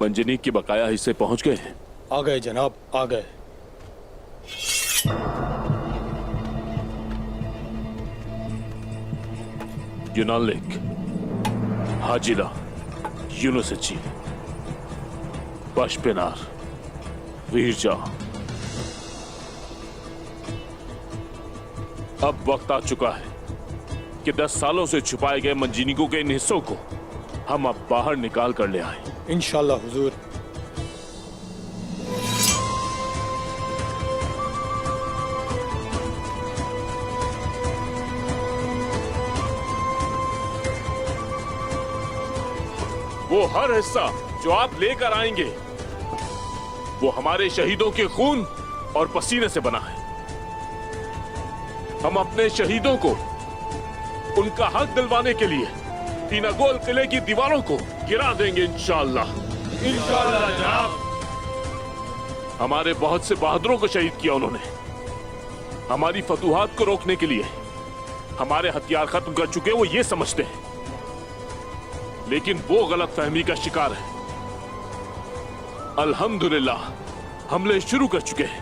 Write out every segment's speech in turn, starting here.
मंजनीक के बकाया हिस्से पहुंच गए हैं? आ गए जनाब, आ गए। यूनालिक, हाजिरा, यूनुसची, पशपेनार, वीरजा। अब वक्त आ चुका है कि 10 सालों से छुपाए गए मंजीनिकों के इन हिस्सों को हम अब बाहर निकाल कर ले आए। इंशाल्लाह हुजूर। वो हर हिस्सा जो आप लेकर आएंगे वो हमारे शहीदों के खून और पसीने से बना है। हम अपने शहीदों को उनका हक दिलवाने के लिए पीनागोल किले की दीवारों को गिरा देंगे इंशाअल्लाह। इंशाअल्लाह जनाब। हमारे बहुत से बहादुरों को शहीद किया उन्होंने। हमारी फतूहात को रोकने के लिए हमारे हथियार खत्म कर चुके वो ये समझते हैं, लेकिन वो गलत फहमी का शिकार है। अल्हम्दुलिल्लाह हमले शुरू कर चुके हैं,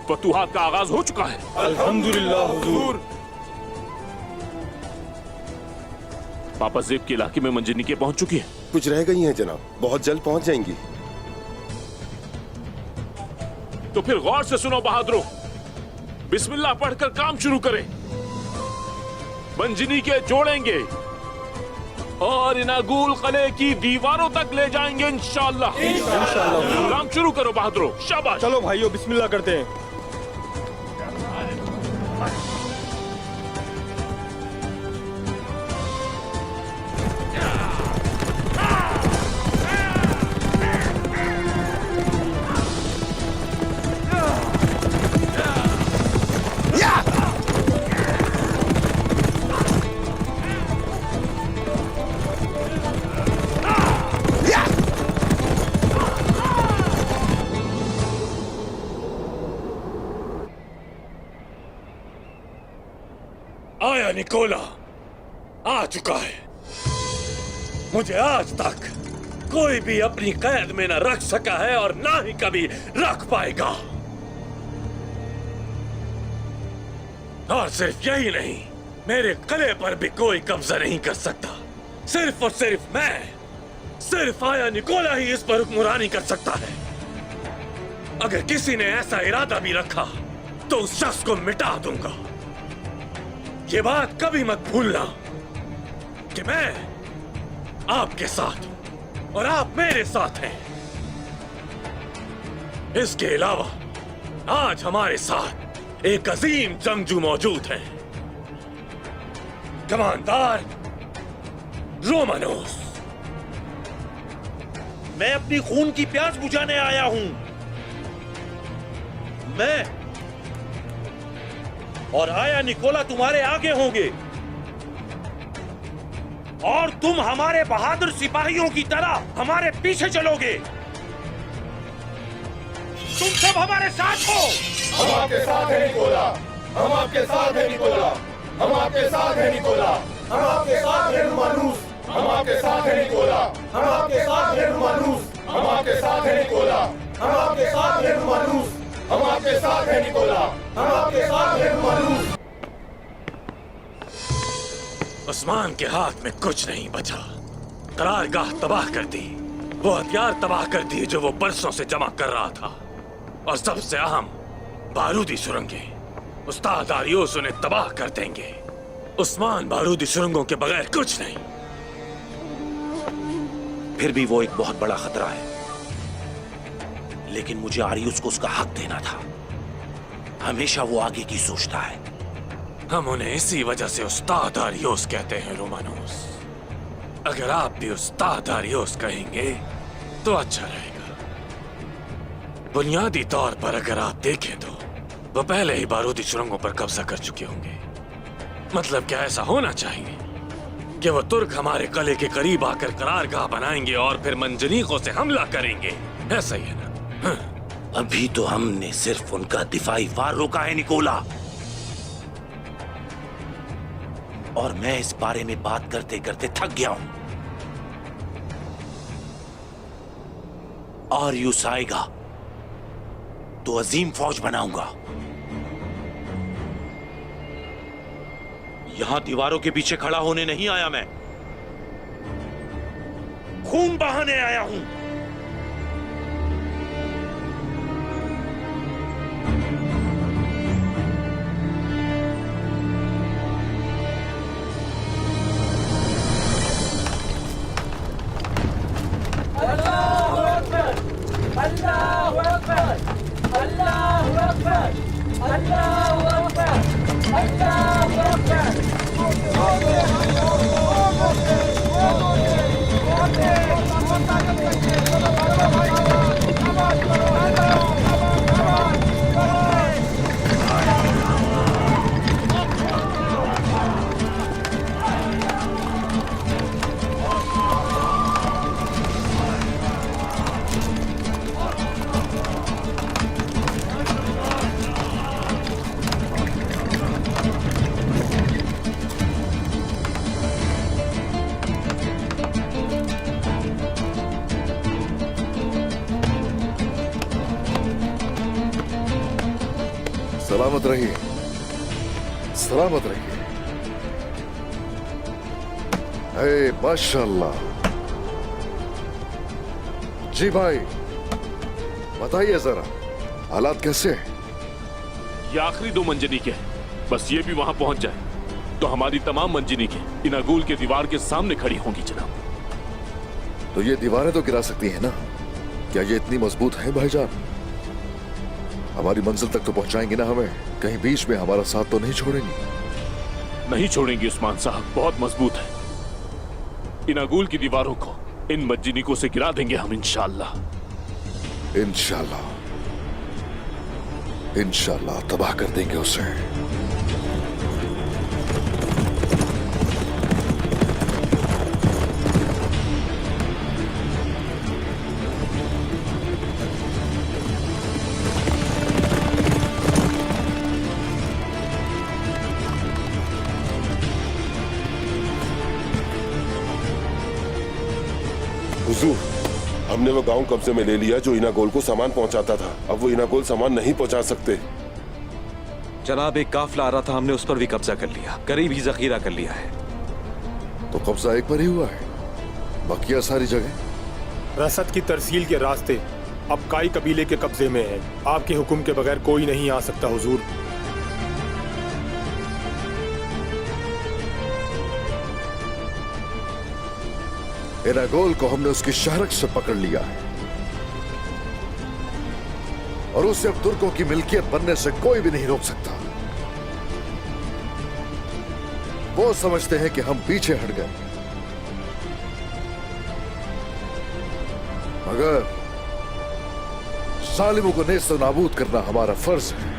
फतूहात का आगाज हो चुका है। अल्हम्दुलिल्लाह हुजूर। पापा जेब के इलाके में मंजनीकें पहुंच चुकी है। कुछ रह गई हैं जनाब, बहुत जल्द पहुंच जाएंगी। तो फिर गौर से सुनो बहादुरों, बिस्मिल्लाह पढ़कर काम शुरू करें। मंजनीकें जोड़ेंगे और इनागुल किले की दीवारों तक ले जाएंगे इंशाअल्लाह। इंशाअल्लाह। काम शुरू करो बहादुरों, शाबाश। चलो भाइयों, बिस्मिल्लाह करते हैं। आया निकोला, आ चुका है। मुझे आज तक कोई भी अपनी कैद में न रख सका है और ना ही कभी रख पाएगा। और सिर्फ यही नहीं, मेरे किले पर भी कोई कब्जा नहीं कर सकता। सिर्फ और सिर्फ मैं, सिर्फ आया निकोला ही इस पर हुक्मरानी कर सकता है। अगर किसी ने ऐसा इरादा भी रखा तो उस शख्स को मिटा दूंगा। ये बात कभी मत भूलना कि मैं आपके साथ हूं और आप मेरे साथ हैं। इसके अलावा आज हमारे साथ एक अजीम जंगजू मौजूद है, कमांडर रोमानोस। मैं अपनी खून की प्यास बुझाने आया हूं। मैं और आया निकोला तुम्हारे आगे होंगे और तुम हमारे बहादुर सिपाहियों की तरह हमारे पीछे चलोगे। तुम सब हमारे साथ हो। हम आपके साथ हैं निकोला, हम आपके साथ हैं निकोला, हम आपके साथ हैं निकोला, हम आपके साथ हैं रोमानूस, हम आपके साथ हैं निकोला, हम आपके साथ हैं रोमानूस, हम आपके साथ हैं निकोला, हम आपके साथ हैं रोमानूस, हम आपके साथ हैं निकोला, हम आपके साथ हैं रोमानूस। उस्मान के हाथ में कुछ नहीं बचा। करारगाह तबाह कर दी, वो हथियार तबाह कर दिए जो वो बरसों से जमा कर रहा था, और सबसे अहम बारूदी सुरंगें। उस्ताद आरियोस उन्हें तबाह कर देंगे। उस्मान बारूदी सुरंगों के बगैर कुछ नहीं। फिर भी वो एक बहुत बड़ा खतरा है, लेकिन मुझे आरियुस को उसका हक देना था। हमेशा वो आगे की सोचता है। हम उन्हें इसी वजह से उस्ताद आरियोस कहते हैं रोमानोस। अगर आप भी उस्ताद आरियोस कहेंगे तो अच्छा रहेगा। बुनियादी तौर पर अगर आप देखें तो वो पहले ही बारूदी सुरंगों पर कब्जा कर चुके होंगे। मतलब क्या ऐसा होना चाहिए कि वो तुर्क हमारे किले के करीब आकर करारगाह बनाएंगे और फिर मंजनीकों से हमला करेंगे। ऐसा ही है ना? हाँ। अभी तो हमने सिर्फ उनका दिफाई वार रोका है निकोला, और मैं इस बारे में बात करते करते थक गया हूं। और यूस आएगा तो अजीम फौज बनाऊंगा। यहां दीवारों के पीछे खड़ा होने नहीं आया मैं, खून बहाने आया हूं। सलामत रहिए, सलामत रहिए। हे माशाल्लाह। जी भाई बताइए जरा, हालात कैसे हैं? ये आखिरी 2 मंजनी के हैं। बस ये भी वहां पहुंच जाए तो हमारी तमाम मंजनी के इनागुल के दीवार के सामने खड़ी होंगी जनाब। तो ये दीवारें तो गिरा सकती हैं ना? क्या ये इतनी मजबूत है भाईजान? हमारी मंजिल तक तो पहुंचाएंगी ना हमें? कहीं बीच में हमारा साथ तो नहीं छोड़ेंगी? नहीं छोड़ेंगे उस्मान साहब, बहुत मजबूत है। इनागुल की दीवारों को इन मंजनीकों से गिरा देंगे हम इंशाअल्लाह। इंशाअल्लाह, इंशाअल्लाह तबाह कर देंगे उसे। हुजूर, हमने वो गांव कब्जे में ले लिया जो इनागोल को सामान पहुंचाता था। अब वो इनागोल सामान नहीं पहुंचा सकते। जनाब, एक काफिला आ रहा था, हमने उस पर भी कब्जा कर लिया, करीब ही जखीरा कर लिया है। तो कब्जा एक पर ही हुआ है, बाकी सारी जगह रसद की तरसील के रास्ते अब काई कबीले के कब्जे में है। आपके हुक्म के बगैर कोई नहीं आ सकता हुजूर। इनागोल को हमने उसकी शहरक से पकड़ लिया है और उसे अब तुर्कों की मिल्कियत बनने से कोई भी नहीं रोक सकता। वो समझते हैं कि हम पीछे हट गए, मगर जालिमों को नेस्त नाबूद करना हमारा फर्ज है।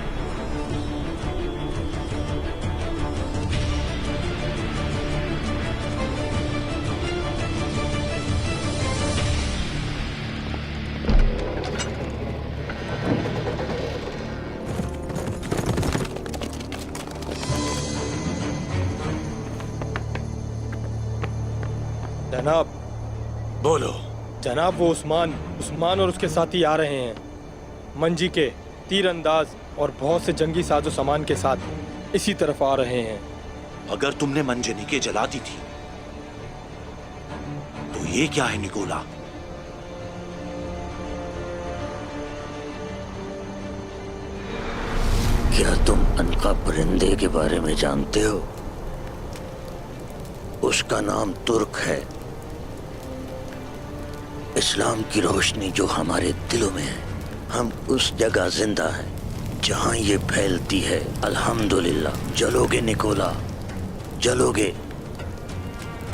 जनाब, बोलो। जनाब वो उस्मान और उसके साथी आ रहे हैं। मंजी के तीरंदाज और बहुत से जंगी साजो सामान के साथ इसी तरफ आ रहे हैं। अगर तुमने मंजनी के जला दी थी तो ये क्या है निकोला? क्या तुम अनका परिंदे के बारे में जानते हो? उसका नाम तुर्क है। इस्लाम की रोशनी जो हमारे दिलों में है, हम उस जगह जिंदा हैं जहां ये फैलती है। अल्हम्दुलिल्लाह। जलोगे निकोला, जलोगे।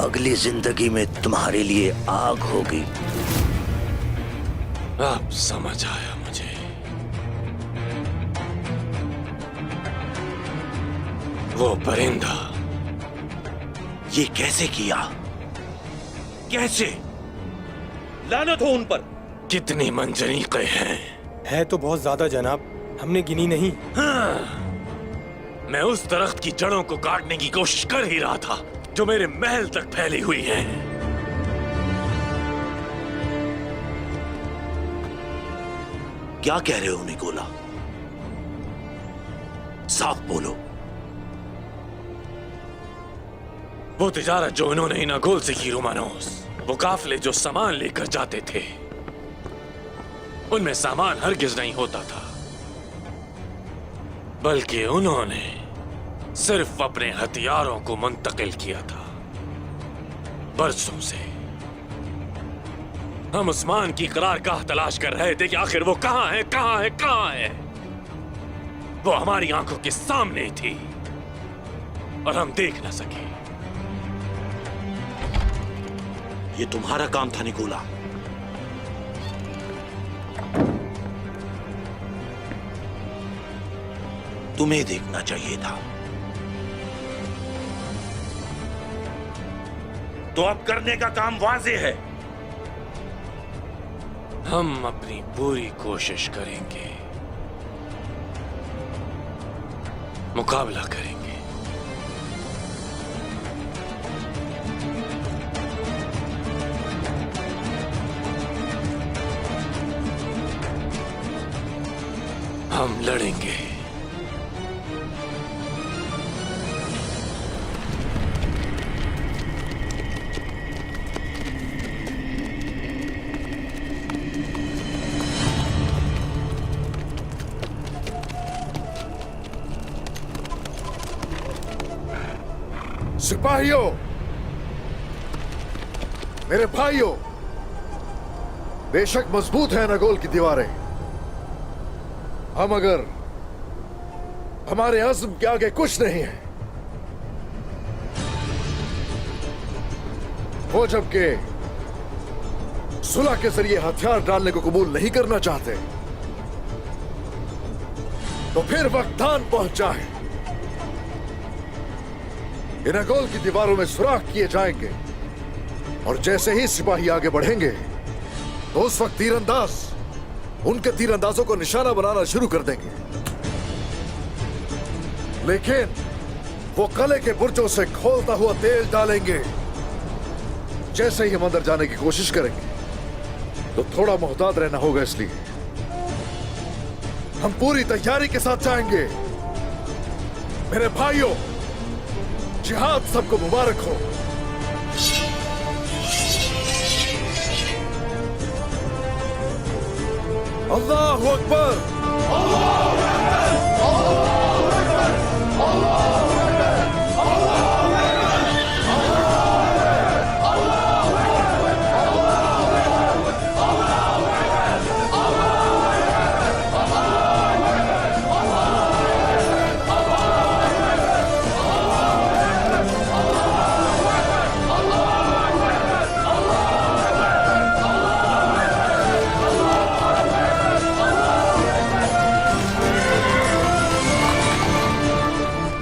अगली जिंदगी में तुम्हारे लिए आग होगी। अब समझ आया मुझे। वो परिंदा ये कैसे किया? कैसे? लानत हो उन पर। कितनी मंजनीक़ें हैं? है तो बहुत ज्यादा जनाब, हमने गिनी नहीं। हाँ, मैं उस दरख्त की जड़ों को काटने की कोशिश कर ही रहा था जो मेरे महल तक फैली हुई है। क्या कह रहे हो निकोला? साफ बोलो। वो तिजारत जो उन्होंने इनागोल से की रोमानोस, वो काफले जो सामान लेकर जाते थे, उनमें सामान हरगिज नहीं होता था, बल्कि उन्होंने सिर्फ अपने हथियारों को मुंतकिल किया था। बरसों से हम उस्मान की करारगाह तलाश कर रहे थे कि आखिर वो कहां है, कहां है, कहां है। वो हमारी आंखों के सामने थी और हम देख ना सके। ये तुम्हारा काम था निकोला। तुम्हें देखना चाहिए था। तो अब करने का काम वाज़ेह है। हम अपनी पूरी कोशिश करेंगे, मुकाबला करेंगे। हम लड़ेंगे। सिपाहियों, मेरे भाइयों, बेशक मजबूत है नागोल की दीवारें, हम अगर हमारे अज़्म के आगे कुछ नहीं है। वो जबकि सुलह के जरिए हथियार डालने को कबूल नहीं करना चाहते, तो फिर वक्त आन पहुंचा है। नागोल की दीवारों में सुराख किए जाएंगे और जैसे ही सिपाही आगे बढ़ेंगे तो उस वक्त तीरंदाज उनके तीरंदाजों को निशाना बनाना शुरू कर देंगे। लेकिन वो कले के बुर्जों से खोलता हुआ तेल डालेंगे। जैसे ही हम अंदर जाने की कोशिश करेंगे तो थोड़ा मोहतात रहना होगा, इसलिए हम पूरी तैयारी के साथ जाएंगे। मेरे भाइयों, जिहाद सबको मुबारक हो। अल्लाहु अकबर।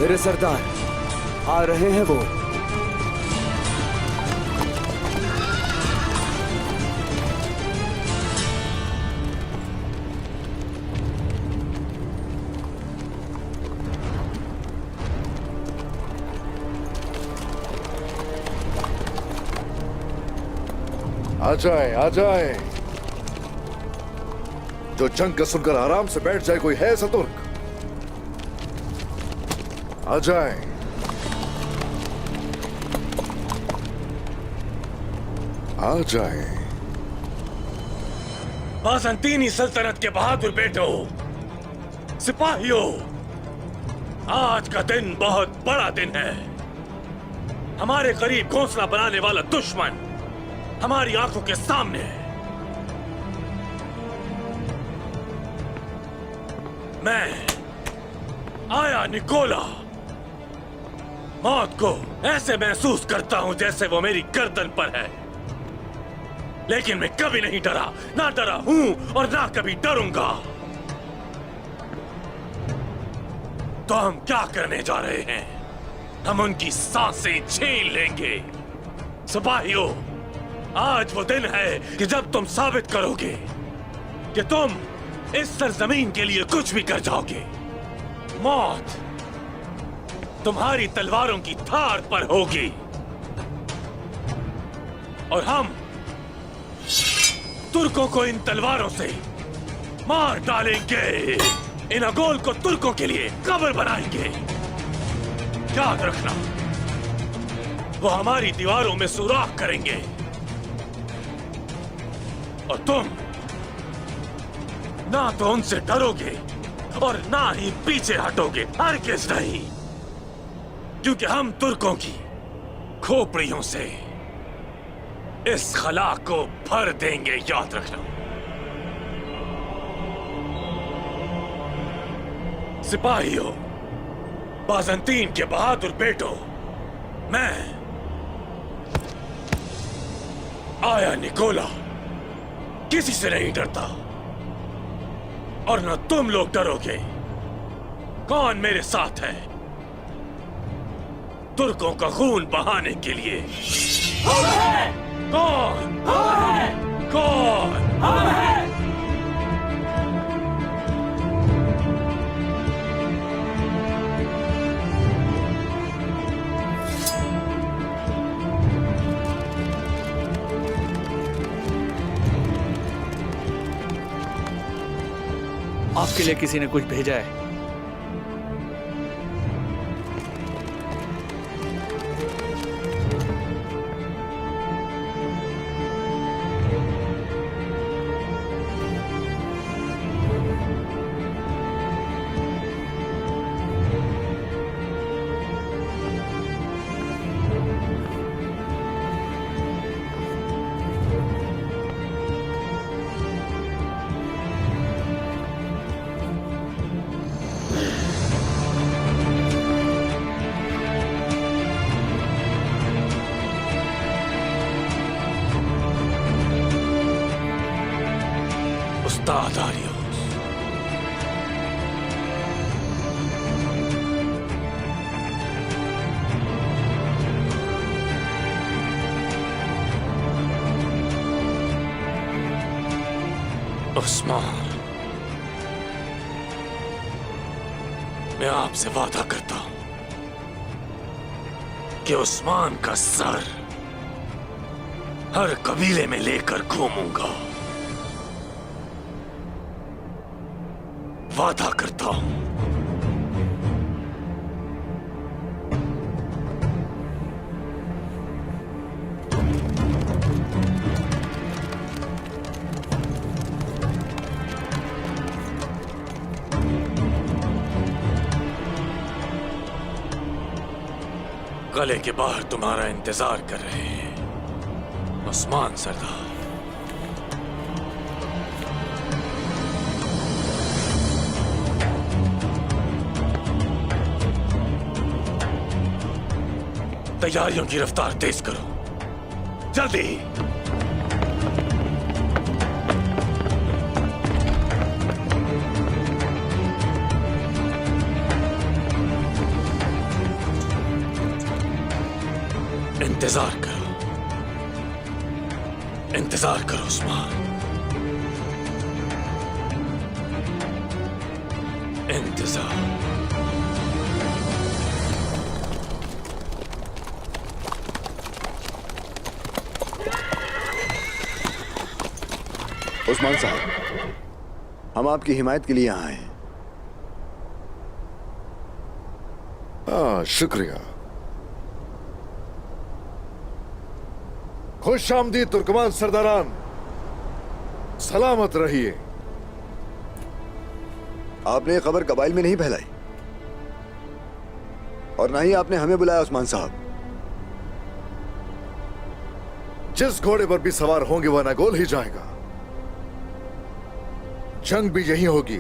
मेरे सरदार, आ रहे हैं वो। आ जाए, आ जाए। जो जंग का सुनकर आराम से बैठ जाए, कोई है ऐसा तुर्क? आ जाए। आ जाए। बाज़ंतीनी सल्तनत के बहादुर बेटों, सिपाहियों, आज का दिन बहुत बड़ा दिन है। हमारे करीब घोंसला बनाने वाला दुश्मन हमारी आंखों के सामने है। मैं आया निकोला मौत को ऐसे महसूस करता हूं जैसे वो मेरी गर्दन पर है, लेकिन मैं कभी नहीं डरा, ना डरा हूं और ना कभी डरूंगा। तो हम क्या करने जा रहे हैं? हम उनकी सांसें छीन लेंगे। सिपाहियों, आज वो दिन है कि जब तुम साबित करोगे कि तुम इस सरजमीन के लिए कुछ भी कर जाओगे। मौत तुम्हारी तलवारों की धार पर होगी और हम तुर्कों को इन तलवारों से मार डालेंगे। इन अगोल को तुर्कों के लिए कब्र बनाएंगे। याद रखना, वो हमारी दीवारों में सुराख करेंगे और तुम ना तो उनसे डरोगे और ना ही पीछे हटोगे, हरगिज़ नहीं, क्योंकि हम तुर्कों की खोपड़ियों से इस खला को भर देंगे। याद रखना। सिपाहियों, बाज़ंतीन के बहादुर बेटों, मैं आया निकोला किसी से नहीं डरता और न तुम लोग डरोगे। कौन मेरे साथ है तुर्कों का खून बहाने के लिए? कौन? कौन? आपके लिए किसी ने कुछ भेजा है। Daarios. उस्मान, मैं आपसे वादा करता हूं कि उस्मान का सर हर कबीले में लेकर घूमूंगा। वादा करता हूं। गले के बाहर तुम्हारा इंतजार कर रहे हैं उस्मान सरदार। तैयारियों की रफ्तार तेज करो, जल्दी। इंतजार करो, इंतजार करो उस्मान, इंतजार। उस्मान साहब, हम आपकी हिमायत के लिए यहाँ आए हैं। हाँ, शुक्रिया। खुश आमदीद तुर्कमान सरदारान, सलामत रहिए। आपने ये खबर कबाइल में नहीं फैलाई और ना ही आपने हमें बुलाया उस्मान साहब। जिस घोड़े पर भी सवार होंगे वह नागोल ही जाएगा। जंग भी यही होगी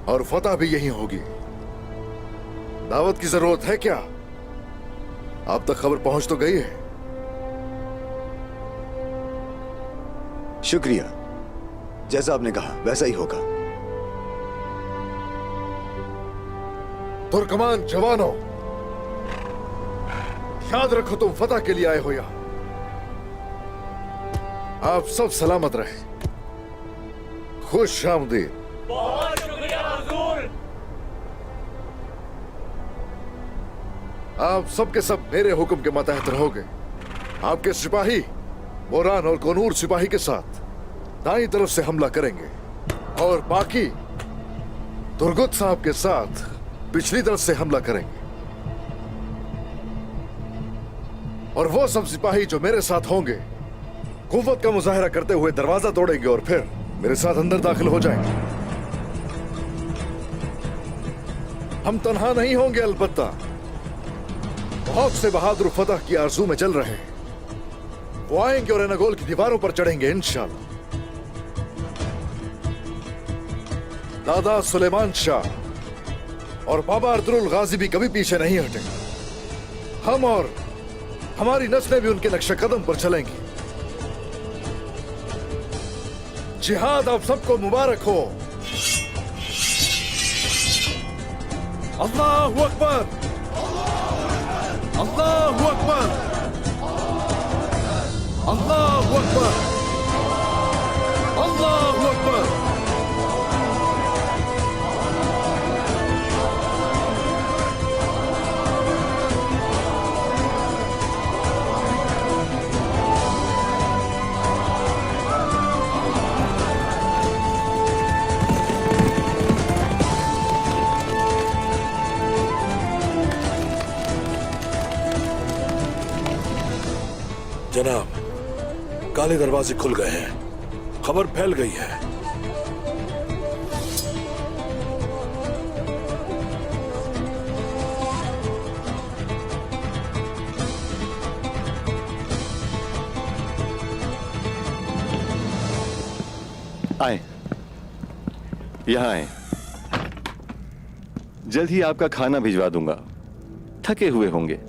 और फतह भी यही होगी। दावत की जरूरत है क्या? अब तक खबर पहुंच तो गई है। शुक्रिया, जैसा आपने कहा वैसा ही होगा। तुर्कमान जवानों, याद रखो तुम फतह के लिए आए हो यहां। आप सब सलामत रहे। खुश आमदीद। बहुत शुक्रिया हुजूर। आप सब के सब मेरे हुक्म के मातहत रहोगे। आपके सिपाही मोरान और कोनूर सिपाही के साथ दाईं तरफ से हमला करेंगे। और बाकी तुर्गुत साहब के साथ पिछली तरफ से हमला करेंगे। और वो सब सिपाही जो मेरे साथ होंगे कुव्वत का मुजाहिरा करते हुए दरवाजा तोड़ेंगे और फिर मेरे साथ अंदर दाखिल हो जाएंगे। हम तन्हा नहीं होंगे, अलबत्ता बहुत से बहादुर फतह की आरजू में चल रहे हैं। वो आएंगे और एनागोल की दीवारों पर चढ़ेंगे इंशाल्लाह। दादा सुलेमान शाह और बाबा अर्दुल गाजी भी कभी पीछे नहीं हटेंगे। हम और हमारी नस्लें भी उनके नक्शे कदम पर चलेंगी। जिहाद आप सबको मुबारक हो। अल्लाहु अकबर, अल्लाहु अकबर, अल्लाहु अकबर, अल्लाहु अकबर। जनाब, काले दरवाजे खुल गए हैं। खबर फैल गई है। आए, यहाँ आए। जल्द ही आपका खाना भिजवा दूंगा। थके हुए होंगे,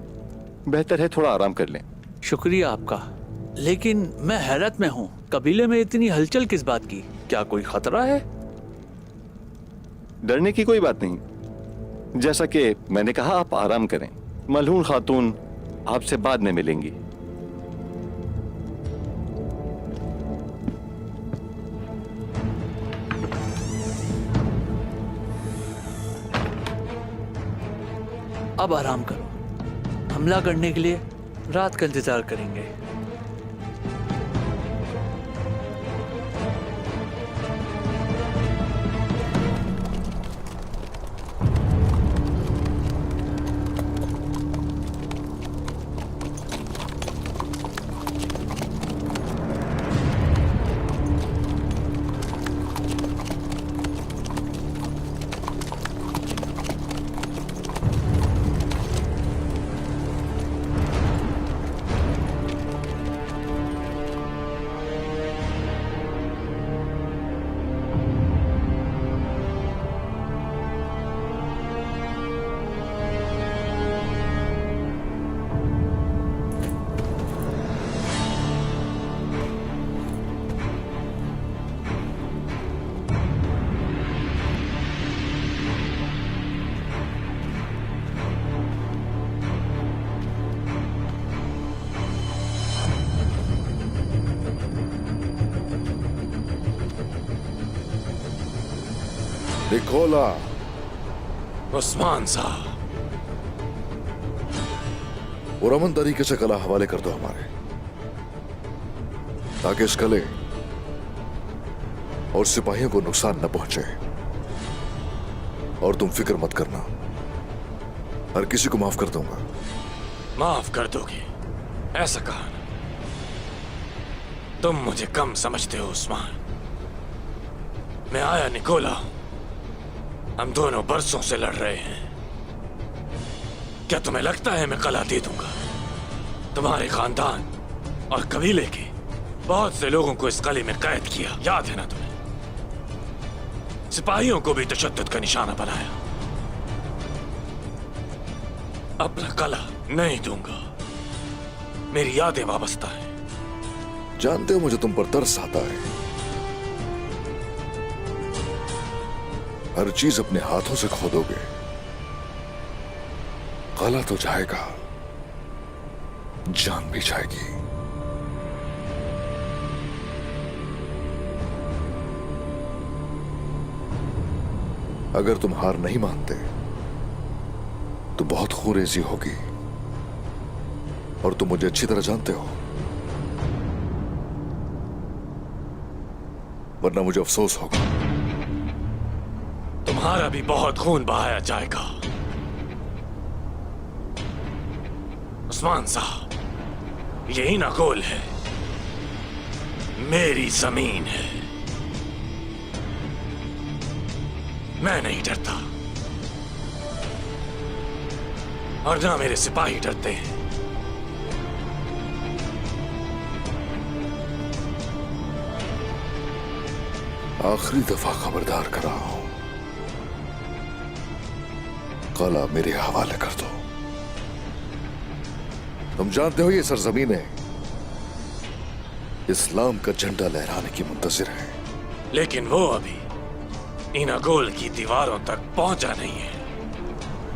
बेहतर है थोड़ा आराम कर लें। शुक्रिया आपका, लेकिन मैं हैरत में हूँ। कबीले में इतनी हलचल किस बात की? क्या कोई खतरा है? डरने की कोई बात नहीं। जैसा कि मैंने कहा, आप आराम करें। मलहून खातून आपसे बाद में मिलेंगी। अब आराम करो। हमला करने के लिए रात का इंतजार करेंगे। निकोला, उस्मान साहब, और अमन तरीके से कला हवाले कर दो हमारे, ताकि इस कले और सिपाहियों को नुकसान न पहुंचे। और तुम फिक्र मत करना, हर किसी को माफ कर दूंगा। माफ कर दोगे? ऐसा कहा ना। तुम मुझे कम समझते हो उस्मान। मैं आया निकोला हूं। हम दोनों बरसों से लड़ रहे हैं। क्या तुम्हें लगता है मैं कला दे दूंगा? तुम्हारे खानदान और कबीले के बहुत से लोगों को इस कले में कैद किया, याद है ना तुम्हें? सिपाहियों को भी तशद्दुद का निशाना बनाया। अपना कला नहीं दूंगा। मेरी यादें वाबस्ता हैं। जानते हो मुझे तुम पर तरस आता है। हर चीज अपने हाथों से खोदोगे, कला तो जाएगा, जान भी जाएगी। अगर तुम हार नहीं मानते तो बहुत खूरेजी होगी, और तुम मुझे अच्छी तरह जानते हो। वरना मुझे अफसोस होगा। तुम्हारा भी बहुत खून बहाया जाएगा। उस्मान साहब, यही ना गोल है, मेरी जमीन है। मैं नहीं डरता और ना मेरे सिपाही डरते हैं। आखिरी दफा खबरदार कर रहा हूं, कला मेरे हवाले कर दो। तुम जानते हो ये सरजमीन है इस्लाम का झंडा लहराने की मुंतजिर है, लेकिन वो अभी इनागोल की दीवारों तक पहुंचा नहीं है।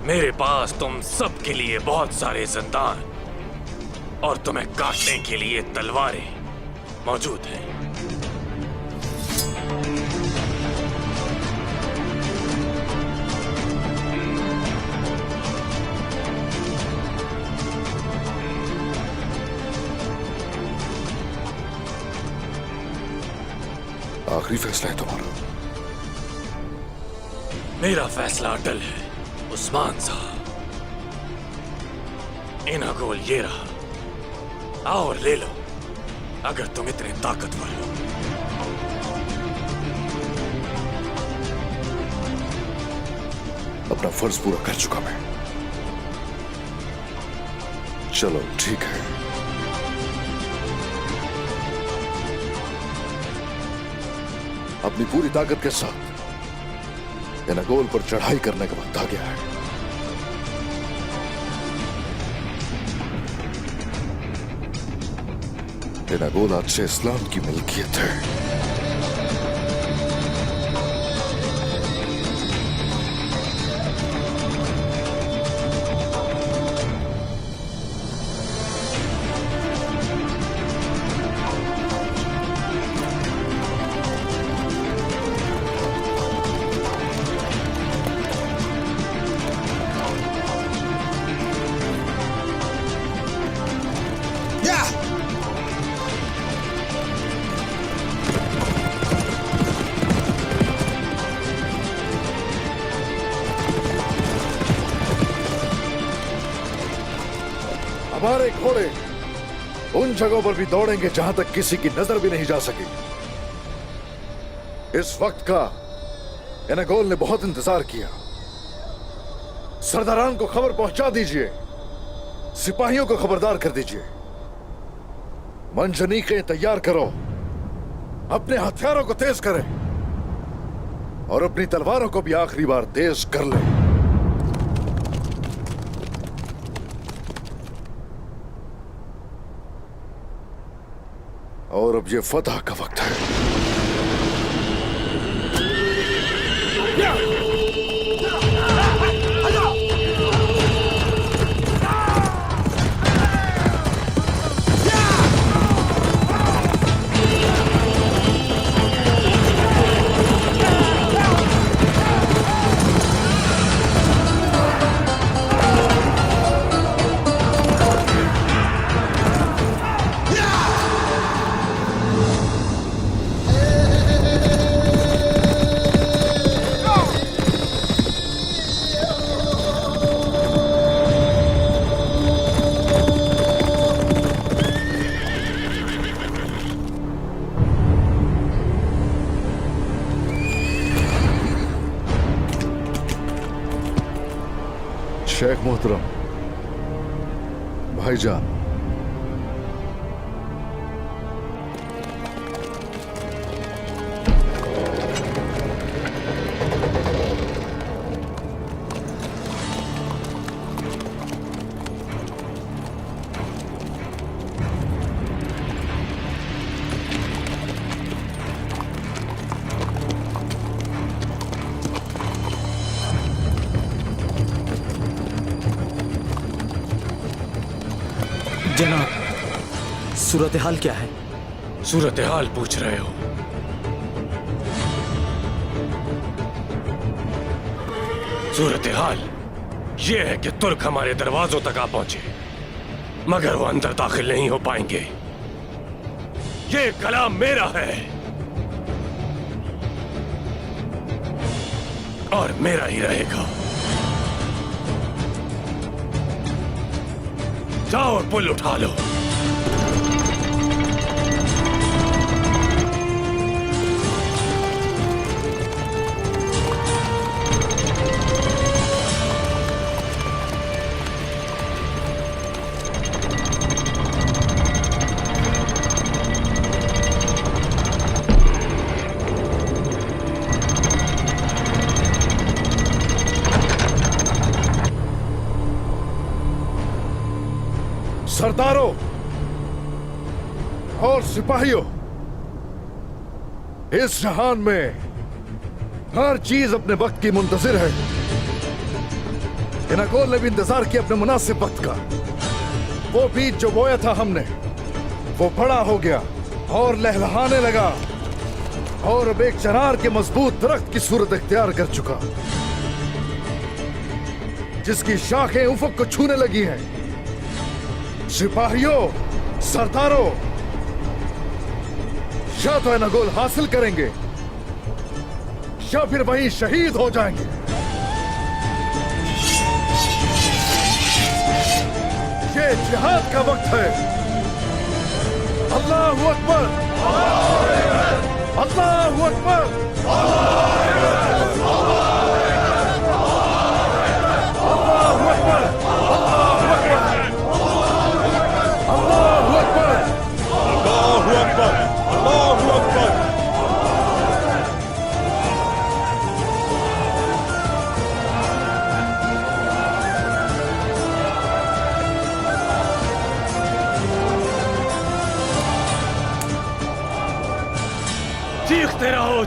मेरे पास तुम सब के लिए बहुत सारे जिंदान और तुम्हें काटने के लिए तलवारें मौजूद हैं। आखिरी फैसला है तुम्हारा। मेरा फैसला अटल है उस्मान साहब। इनागोल ये रहा, आओ और ले लो अगर तुम इतने ताकतवर हो। अपना फर्ज पूरा कर चुका मैं। चलो ठीक है, अपनी पूरी ताकत के साथ इनागोल पर चढ़ाई करने का वक्त आ गया है। इनागोल आज से इस्लाम की मिल्कियत है। हमारे घोड़े उन जगहों पर भी दौड़ेंगे जहां तक किसी की नजर भी नहीं जा सकी। इस वक्त का इनागोल ने बहुत इंतजार किया। सरदारान को खबर पहुंचा दीजिए, सिपाहियों को खबरदार कर दीजिए। मंजनीकें तैयार करो, अपने हथियारों को तेज करें और अपनी तलवारों को भी आखिरी बार तेज कर लें। और अब ये फतह का वक्त है। शेख मोहतरम, भाईजान, जनाब, सूरत हाल क्या है? सूरत हाल पूछ रहे हो? सूरत हाल यह है कि तुर्क हमारे दरवाजों तक आ पहुंचे, मगर वो अंदर दाखिल नहीं हो पाएंगे। ये कलाम मेरा है। और मेरा ही रहेगा। जाओ और पुल उठा लो। सरदारों और सिपाहियों, इस जहान में हर चीज अपने वक्त की मुंतजिर है। इनाकोल ने भी इंतजार किया अपने मुनासिब वक्त का। वो बीज जो बोया था हमने, वो बड़ा हो गया और लहलहाने लगा और अब एक चनार के मजबूत दरख्त की सूरत इख्तियार कर चुका, जिसकी शाखें उफक को छूने लगी हैं। सिपाहियों, सरदारों, या तो इनागोल हासिल करेंगे या फिर वहीं शहीद हो जाएंगे। ये जिहाद का वक्त है। अल्लाहु अकबर, अल्लाहु अकबर, अल्लाहु अकबर,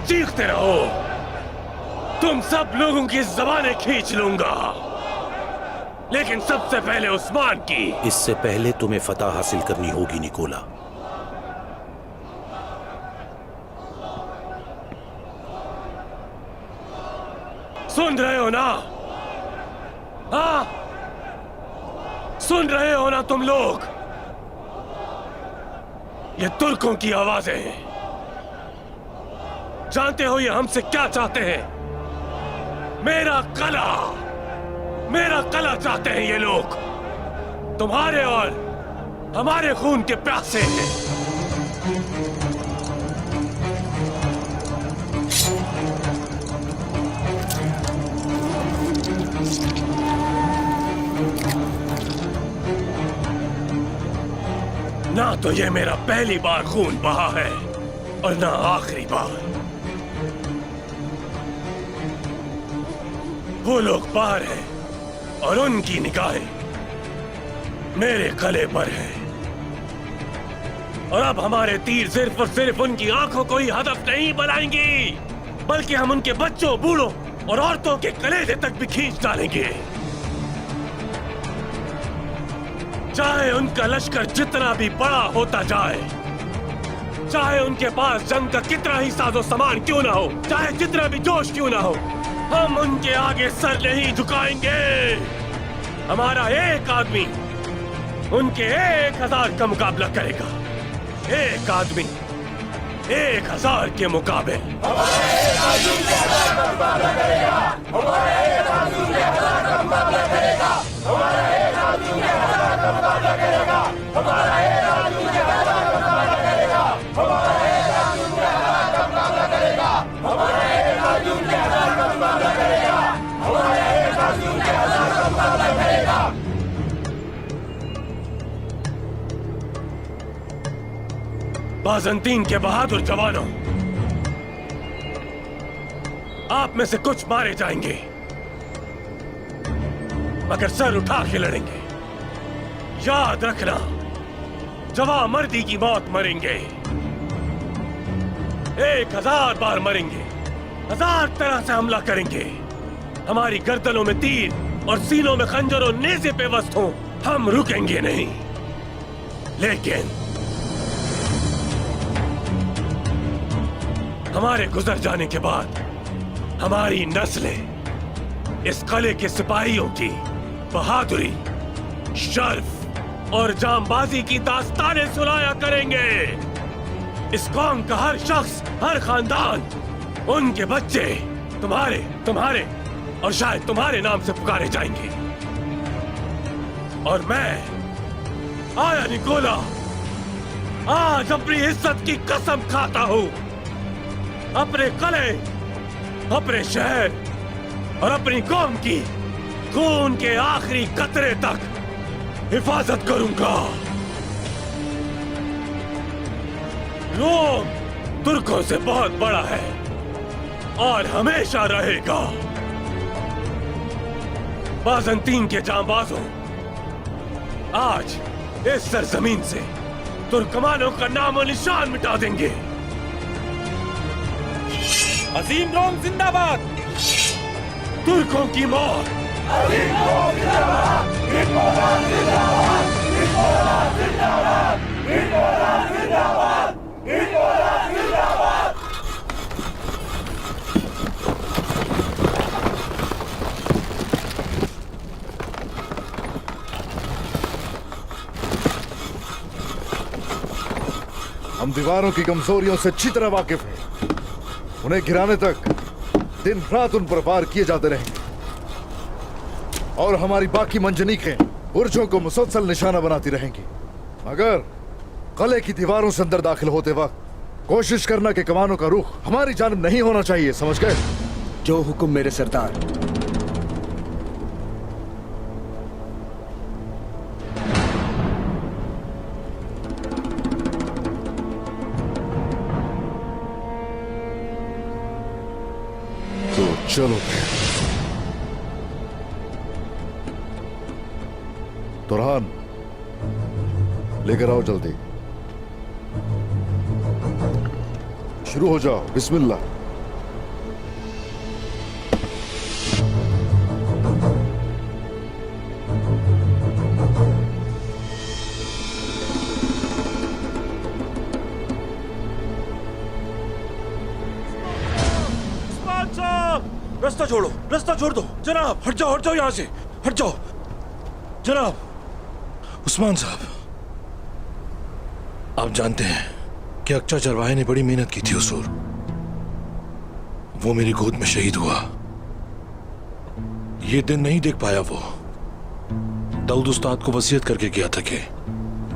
चीखते रहो। तुम सब लोगों की ज़बानें खींच लूंगा, लेकिन सबसे पहले उस्मान की। इससे पहले तुम्हें फतह हासिल करनी होगी निकोला। सुन रहे हो ना? हाँ, सुन रहे हो ना तुम लोग? ये तुर्कों की आवाजें हैं। जानते हो ये हमसे क्या चाहते हैं? मेरा कला चाहते हैं ये लोग। तुम्हारे और हमारे खून के प्यासे हैं। ना तो ये मेरा पहली बार खून बहा है और ना आखिरी बार। वो लोग बाहर हैं और उनकी निगाहें मेरे गले पर है। और अब हमारे तीर सिर्फ और सिर्फ उनकी आंखों को ही हदफ नहीं बनाएंगी, बल्कि हम उनके बच्चों, बूढ़ों और औरतों के कलेजे तक भी खींच डालेंगे। चाहे उनका लश्कर जितना भी बड़ा होता जाए, चाहे उनके पास जंग का कितना ही साजो सामान क्यों ना हो, चाहे जितना भी जोश क्यों ना हो, हम उनके आगे सर नहीं झुकाएंगे। हमारा एक आदमी उनके 1000 का मुकाबला करेगा। एक आदमी 1000 के मुकाबले। बाज़ंतीन के बहादुर जवानों, आप में से कुछ मारे जाएंगे, मगर सर उठा के लड़ेंगे। याद रखना, जवां मर्दी की मौत मरेंगे। 1000 बार मरेंगे, 1000 तरह से हमला करेंगे। हमारी गर्दनों में तीर और सीनों में खंजर और नेज़े पेवस्त हों, हम रुकेंगे नहीं। लेकिन हमारे गुजर जाने के बाद हमारी नस्लें इस किले के सिपाहियों की बहादुरी, शर्फ और जांबाजी की दास्तानें सुनाया करेंगे। इस कौम का हर शख्स, हर खानदान, उनके बच्चे तुम्हारे तुम्हारे और शायद तुम्हारे नाम से पुकारे जाएंगे। और मैं आया निकोला आज अपनी इज्जत की कसम खाता हूं, अपने कले, अपने शहर और अपनी कौम की खून के आखिरी कतरे तक हिफाजत करूंगा। रोम तुर्कों से बहुत बड़ा है और हमेशा रहेगा। बाजंतीन के जांबाजों, आज इस सरजमीन से तुर्कमानों का नामो निशान मिटा देंगे। अजीम रोम जिंदाबाद, तुर्कों की मौत। अजीम रोम जिंदाबाद, निकोला जिंदाबाद, निकोला जिंदाबाद, निकोला जिंदाबाद, निकोला जिंदाबाद। हम दीवारों की कमजोरियों से अच्छी तरह वाकिफ हैं। उन्हें गिराने तक दिन रात उन पर वार किए जाते रहेंगे और हमारी बाकी मंजनीखें बुर्जों को मुसलसल निशाना बनाती रहेंगी। मगर किले की दीवारों से अंदर दाखिल होते वक्त कोशिश करना कि कमानों का रुख हमारी जानिब नहीं होना चाहिए, समझ गए? जो हुक्म मेरे सरदार। तो चलो तुरहान, लेकर आओ जल्दी। शुरू हो जाओ, बिस्मिल्लाह। रास्ता छोड़ो, रास्ता छोड़ दो जनाब। हट जाओ यहाँ से, हट जाओ जनाब। उस्मान साहब, आप जानते हैं कि अक्चा चरवाहे ने बड़ी मेहनत की थी हुजूर। वो मेरी गोद में शहीद हुआ। ये दिन नहीं देख पाया वो। दाऊद उस्ताद को वसीयत करके गया था कि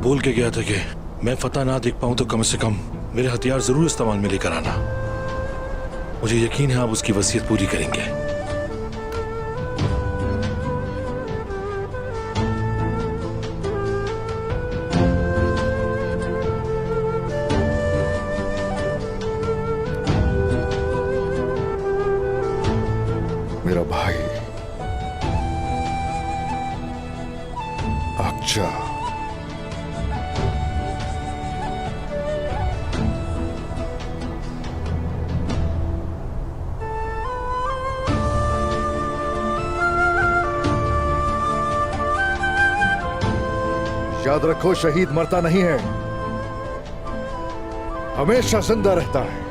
बोल के गया था कि मैं फतह ना देख पाऊं तो कम से कम मेरे हथियार जरूर इस्तेमाल में लेकर आना। मुझे यकीन है आप उसकी वसीयत पूरी करेंगे। मेरा भाई अक्चा, याद रखो शहीद मरता नहीं है, हमेशा जिंदा रहता है।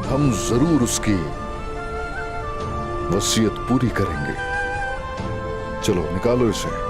हम जरूर उसकी वसीयत पूरी करेंगे। चलो निकालो इसे।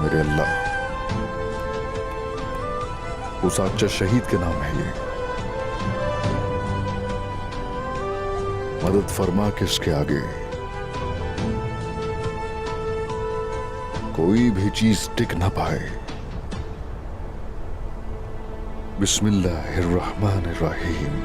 मेरे अल्लाह, उस अक्चा शहीद के नाम है ये। मदद फरमा किसके आगे कोई भी चीज टिक ना पाए। बिस्मिल्लाहिर्रहमानिर्रहीम।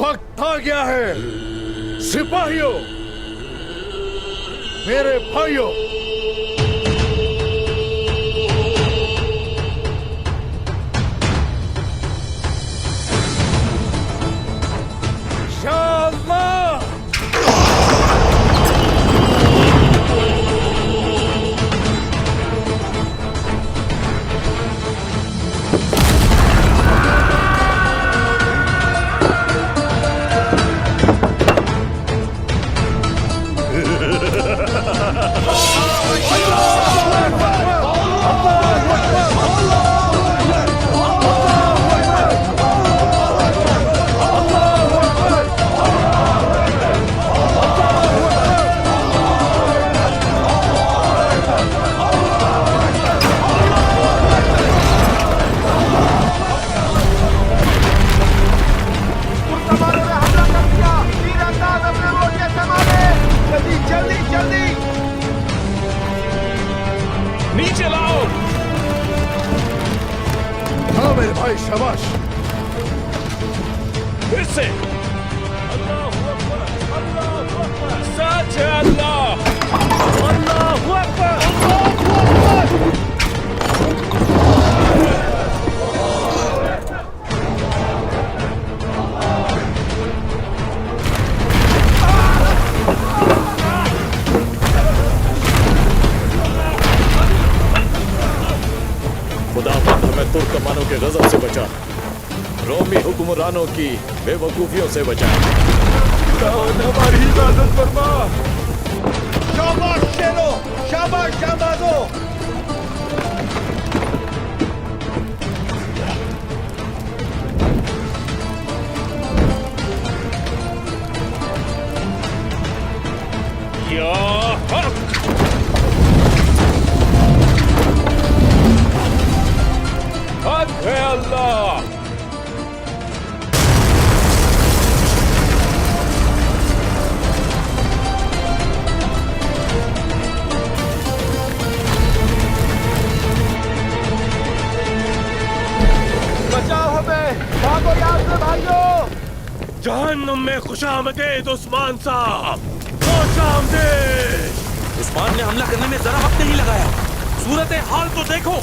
वक्त आ गया है सिपाहियों, मेरे भाइयों, इंशाअल्लाह नीचे लाओ। हाँ मेरे भाई, शाबाश। फिर से अल्लाहू अकबर, अल्लाहू अकबर, सच है अल्लाह, अल्लाहू अकबर, अल्लाहू अकबर। खुदावंद हमें तुर्कमानों के गजब से बचा, रोमी हुक्मरानों की बेवकूफियों से बचा। हमारी हिफाजत फरमा। शाबाश शेरों, शाबाश शाबाजों। या हक, हक है अल्लाह। बचाओ हमें, भागो यहाँ से भाइयों। जहन्नुम में खुशामदीद उस्मान साहब, खुशामदीद। उस्मान ने हमला करने में जरा वक्त नहीं लगाया। सूरत हाल तो देखो,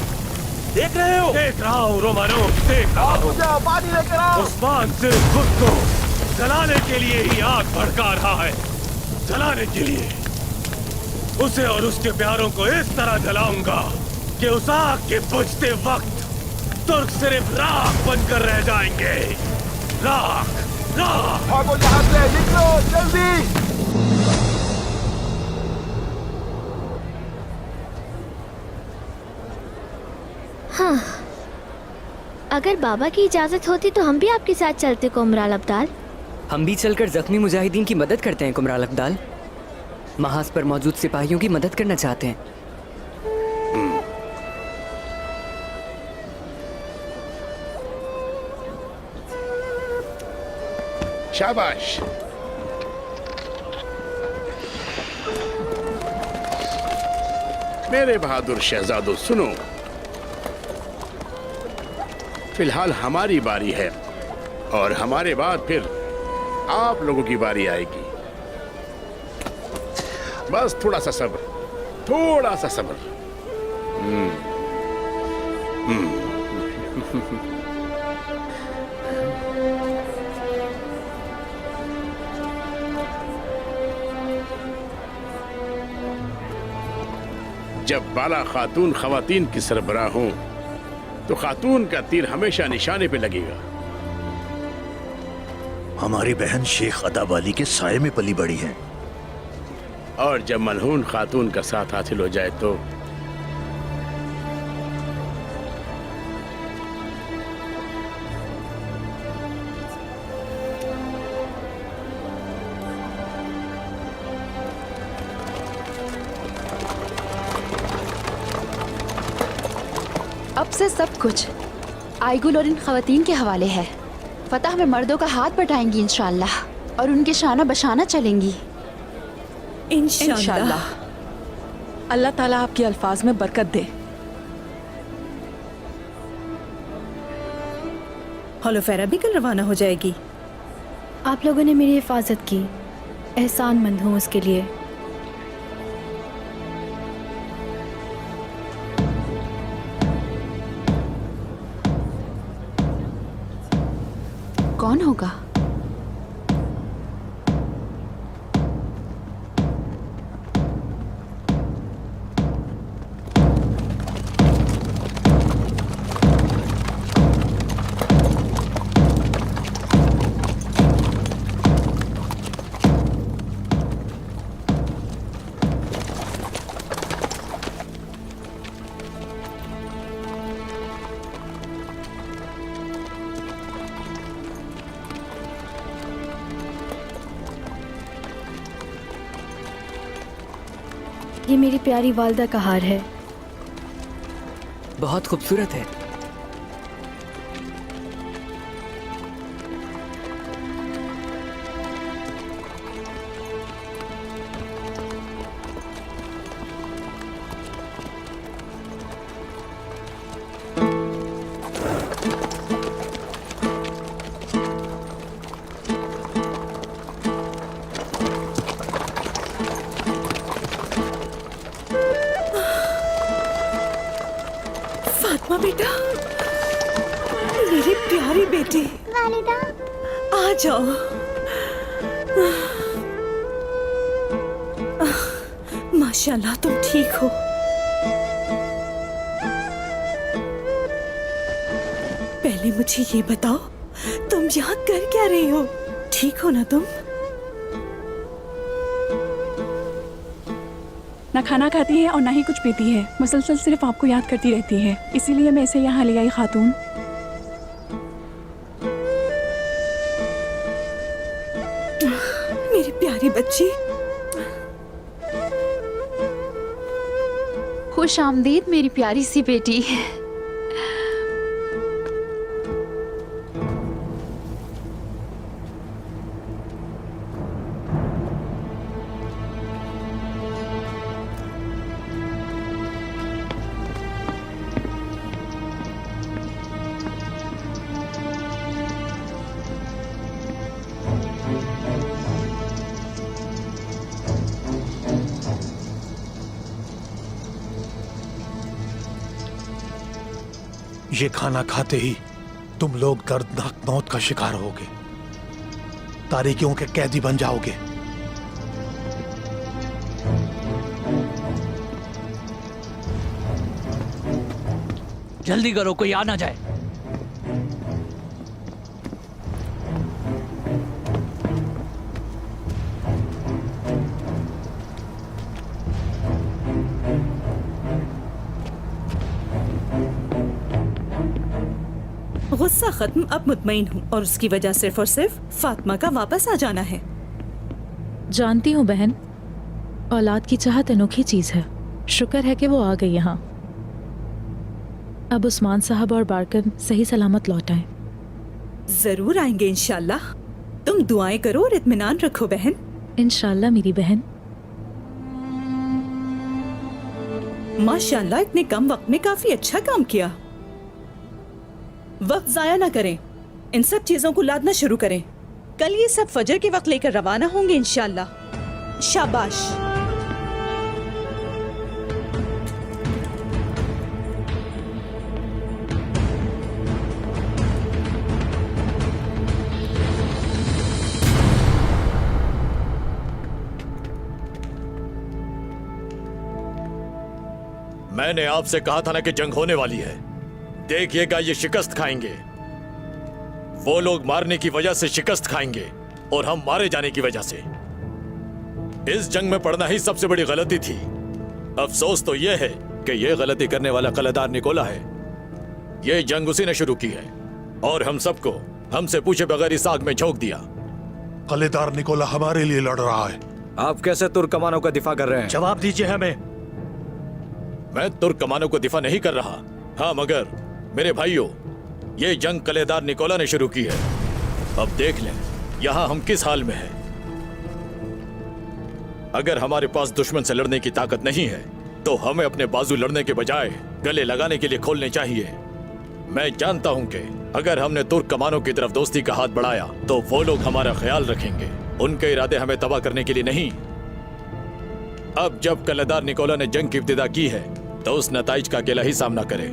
देख रहे हो? देख रहा हूँ रोमानो, देख रहा हूँ। पानी लेकर आओ। उस्मान सिर्फ खुद को जलाने के लिए ही आग भड़का रहा है, जलाने के लिए। उसे और उसके प्यारों को इस तरह जलाऊंगा कि उस आग के बुझते वक्त तुर्क सिर्फ राख बनकर रह जाएंगे। राख, राख। भागो यहाँ से, निकलो जल्दी। हाँ, अगर बाबा की इजाजत होती तो हम भी आपके साथ चलते कुमराल अब्दाल। हम भी चलकर जख्मी मुजाहिदीन की मदद करते हैं कुमराल अब्दाल। महाज पर मौजूद सिपाहियों की मदद करना चाहते हैं। शाबाश। मेरे बहादुर शहजादों सुनो, फिलहाल हमारी बारी है और हमारे बाद फिर आप लोगों की बारी आएगी। बस थोड़ा सा सब्र, थोड़ा सा सब्र। जब बाला खातून खवातीन की सरबराह हों तो खातून का तीर हमेशा निशाने पे लगेगा। हमारी बहन शेख अदा वाली के साये में पली बड़ी है। और जब मलहून खातून का साथ हासिल हो जाए तो अब से सब कुछ आइगुल और इन खवातीन के हवाले है। फतह में मर्दों का हाथ बटाएंगी इंशाअल्लाह और उनके शाना बशाना चलेंगी इंशाअल्लाह। अल्लाह ताला आपके अल्फाज में बरकत दे। हॉलोफेरा भी कल रवाना हो जाएगी। आप लोगों ने मेरी हिफाजत की, एहसानमंद हूँ उसके लिए। कौन होगा? ये मेरी प्यारी वालदा का हार है। बहुत खूबसूरत है। फातिमा बेटा, मेरी प्यारी बेटी, वालिदा आ जाओ। माशाल्लाह तुम ठीक हो। पहले मुझे ये बताओ, तुम यहाँ कर क्या रही हो? ठीक हो ना तुम? ना खाना खाती है और ना ही कुछ पीती है, मुसलसल सिर्फ आपको याद करती रहती है, इसीलिए मैं इसे यहाँ ले आई खातून। मेरी प्यारी बच्ची, खुश आमदीद मेरी प्यारी सी बेटी। ये खाना खाते ही तुम लोग दर्दनाक मौत का शिकार होगे, तारीकियों के कैदी बन जाओगे। जल्दी करो, कोई आ ना जाए। गुस्सा खत्म, अब मुतमईन हूँ और उसकी वजह सिर्फ और सिर्फ फातिमा का वापस आ जाना है। जानती हूँ बहन, औलाद की चाहत अनोखी चीज है। शुक्र है कि वो आ गई यहाँ। अब उस्मान साहब और बारकन सही सलामत लौट आए। जरूर आएंगे इंशाल्लाह। तुम दुआएं करो और इत्मीनान रखो बहन। इंशाल्लाह मेरी बहन। माशाल्लाह, इतने कम वक्त में काफी अच्छा काम किया। वक्त जाया ना करें, इन सब चीजों को लादना शुरू करें। कल ये सब फजर के वक्त लेकर रवाना होंगे इंशाल्लाह। शाबाश। मैंने आपसे कहा था ना कि जंग होने वाली है। देखिएगा ये शिकस्त खाएंगे। वो लोग मारने की वजह से शिकस्त खाएंगे और हम मारे जाने की वजह से। इस जंग में पड़ना ही सबसे बड़ी गलती थी। अफसोस तो यह है कि यह गलती करने वाला कलेदार निकोला है। यह जंग उसी ने शुरू की है और हम सबको हमसे पूछे बगैर इस आग में झोंक दिया। कलेदार निकोला हमारे लिए लड़ रहा है। आप कैसे तुर्क कमानों का दिफा कर रहे हैं? जवाब दीजिए हमें। मैं तुर्क कमानों को दिफा नहीं कर रहा। हाँ, मगर मेरे भाइयों, ये जंग कलेदार निकोला ने शुरू की है। अब देख लें यहां हम किस हाल में हैं। अगर हमारे पास दुश्मन से लड़ने की ताकत नहीं है तो हमें अपने बाजू लड़ने के बजाय गले लगाने के लिए खोलने चाहिए। मैं जानता हूं कि अगर हमने तुर्क कमानों की तरफ दोस्ती का हाथ बढ़ाया तो वो लोग हमारा ख्याल रखेंगे। उनके इरादे हमें तबाह करने के लिए नहीं। अब जब कलेदार निकोला ने जंग की इब्तिदा की है तो उस नताइज का अकेला ही सामना करे।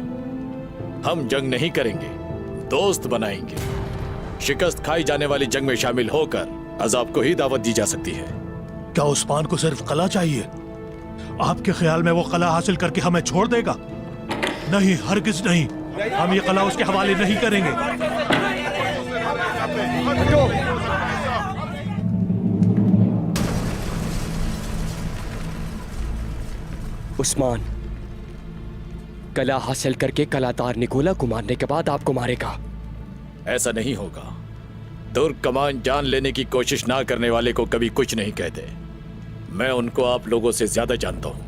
हम जंग नहीं करेंगे, दोस्त बनाएंगे। शिकस्त खाई जाने वाली जंग में शामिल होकर अजाब को ही दावत दी जा सकती है। क्या उस्मान को सिर्फ कला चाहिए? आपके ख्याल में वो कला हासिल करके हमें छोड़ देगा? नहीं, हरगिज नहीं। हम ये कला उसके हवाले नहीं करेंगे। उस्मान, कला हासिल करके कलादार निकोला को मारने के बाद आपको मारेगा। ऐसा नहीं होगा। तुर्क कमान जान लेने की कोशिश ना करने वाले को कभी कुछ नहीं कहते। मैं उनको आप लोगों से ज्यादा जानता हूं।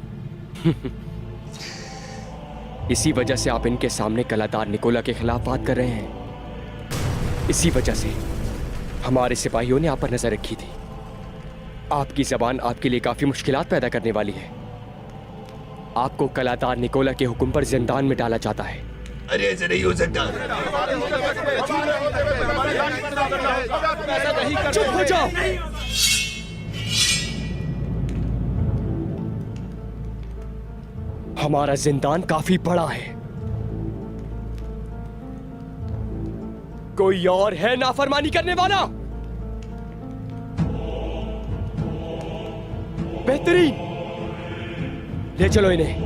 इसी वजह से आप इनके सामने कलादार निकोला के खिलाफ बात कर रहे हैं। इसी वजह से हमारे सिपाहियों ने आप पर नजर रखी थी। आपकी जबान आपके लिए काफी मुश्किलात पैदा करने वाली है। आपको कलादार निकोला के हुक्म पर जिंदान में डाला जाता है। अरे ऐसे नहीं हो सकता। चुप हो जाओ। हमारा जिंदान काफी बड़ा है। कोई और है नाफरमानी करने वाला? बेहतरीन, ले चलो इन्हें।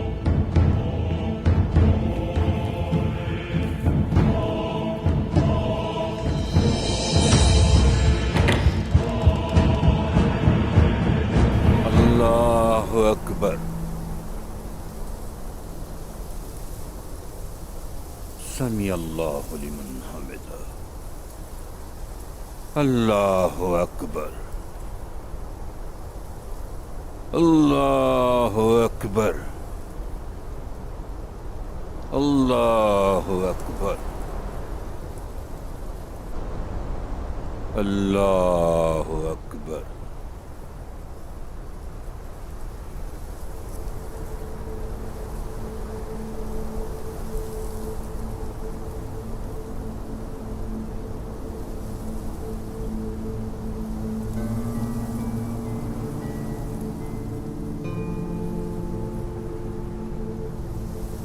अल्लाहु अकबर। समी अल्लाहु लिमन हमिदा। अल्लाहु अकबर। अल्लाहु अकबर। अल्लाहु अकबर। अल्लाहु अकबर।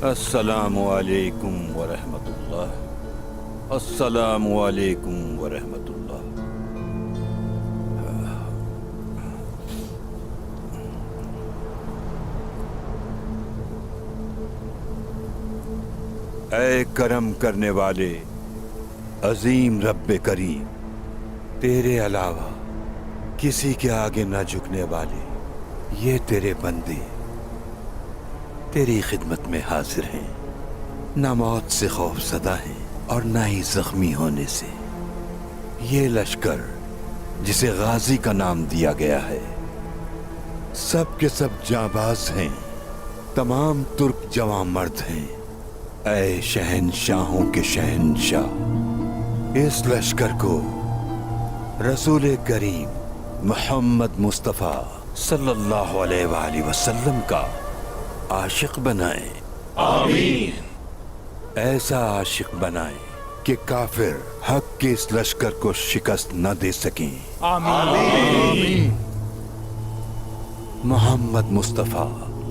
अस्सलामु अलैकुम व रहमतुल्लाह। अस्सलामु अलैकुम व रहमतुल्लाह। ऐ करम करने वाले अजीम रब्बे करीम, तेरे अलावा किसी के आगे न झुकने वाले ये तेरे बंदे तेरी खिदमत में हाजिर हैं। न मौत से खौफ सदा है और न ही जख्मी होने से। ये लश्कर जिसे गाजी का नाम दिया गया है, सब के सब जाबाज हैं। तमाम तुर्क जवां मर्द हैं। ऐ शहनशाहों के शहनशाह, इस लश्कर को रसूल करीम मोहम्मद मुस्तफ़ा सल्लल्लाहु अलैहि वसल्लम का आशिक बनाए। आमीन। ऐसा आशिक बनाए कि काफिर हक के इस लश्कर को शिकस्त न दे सकें। आमीन। मोहम्मद मुस्तफ़ा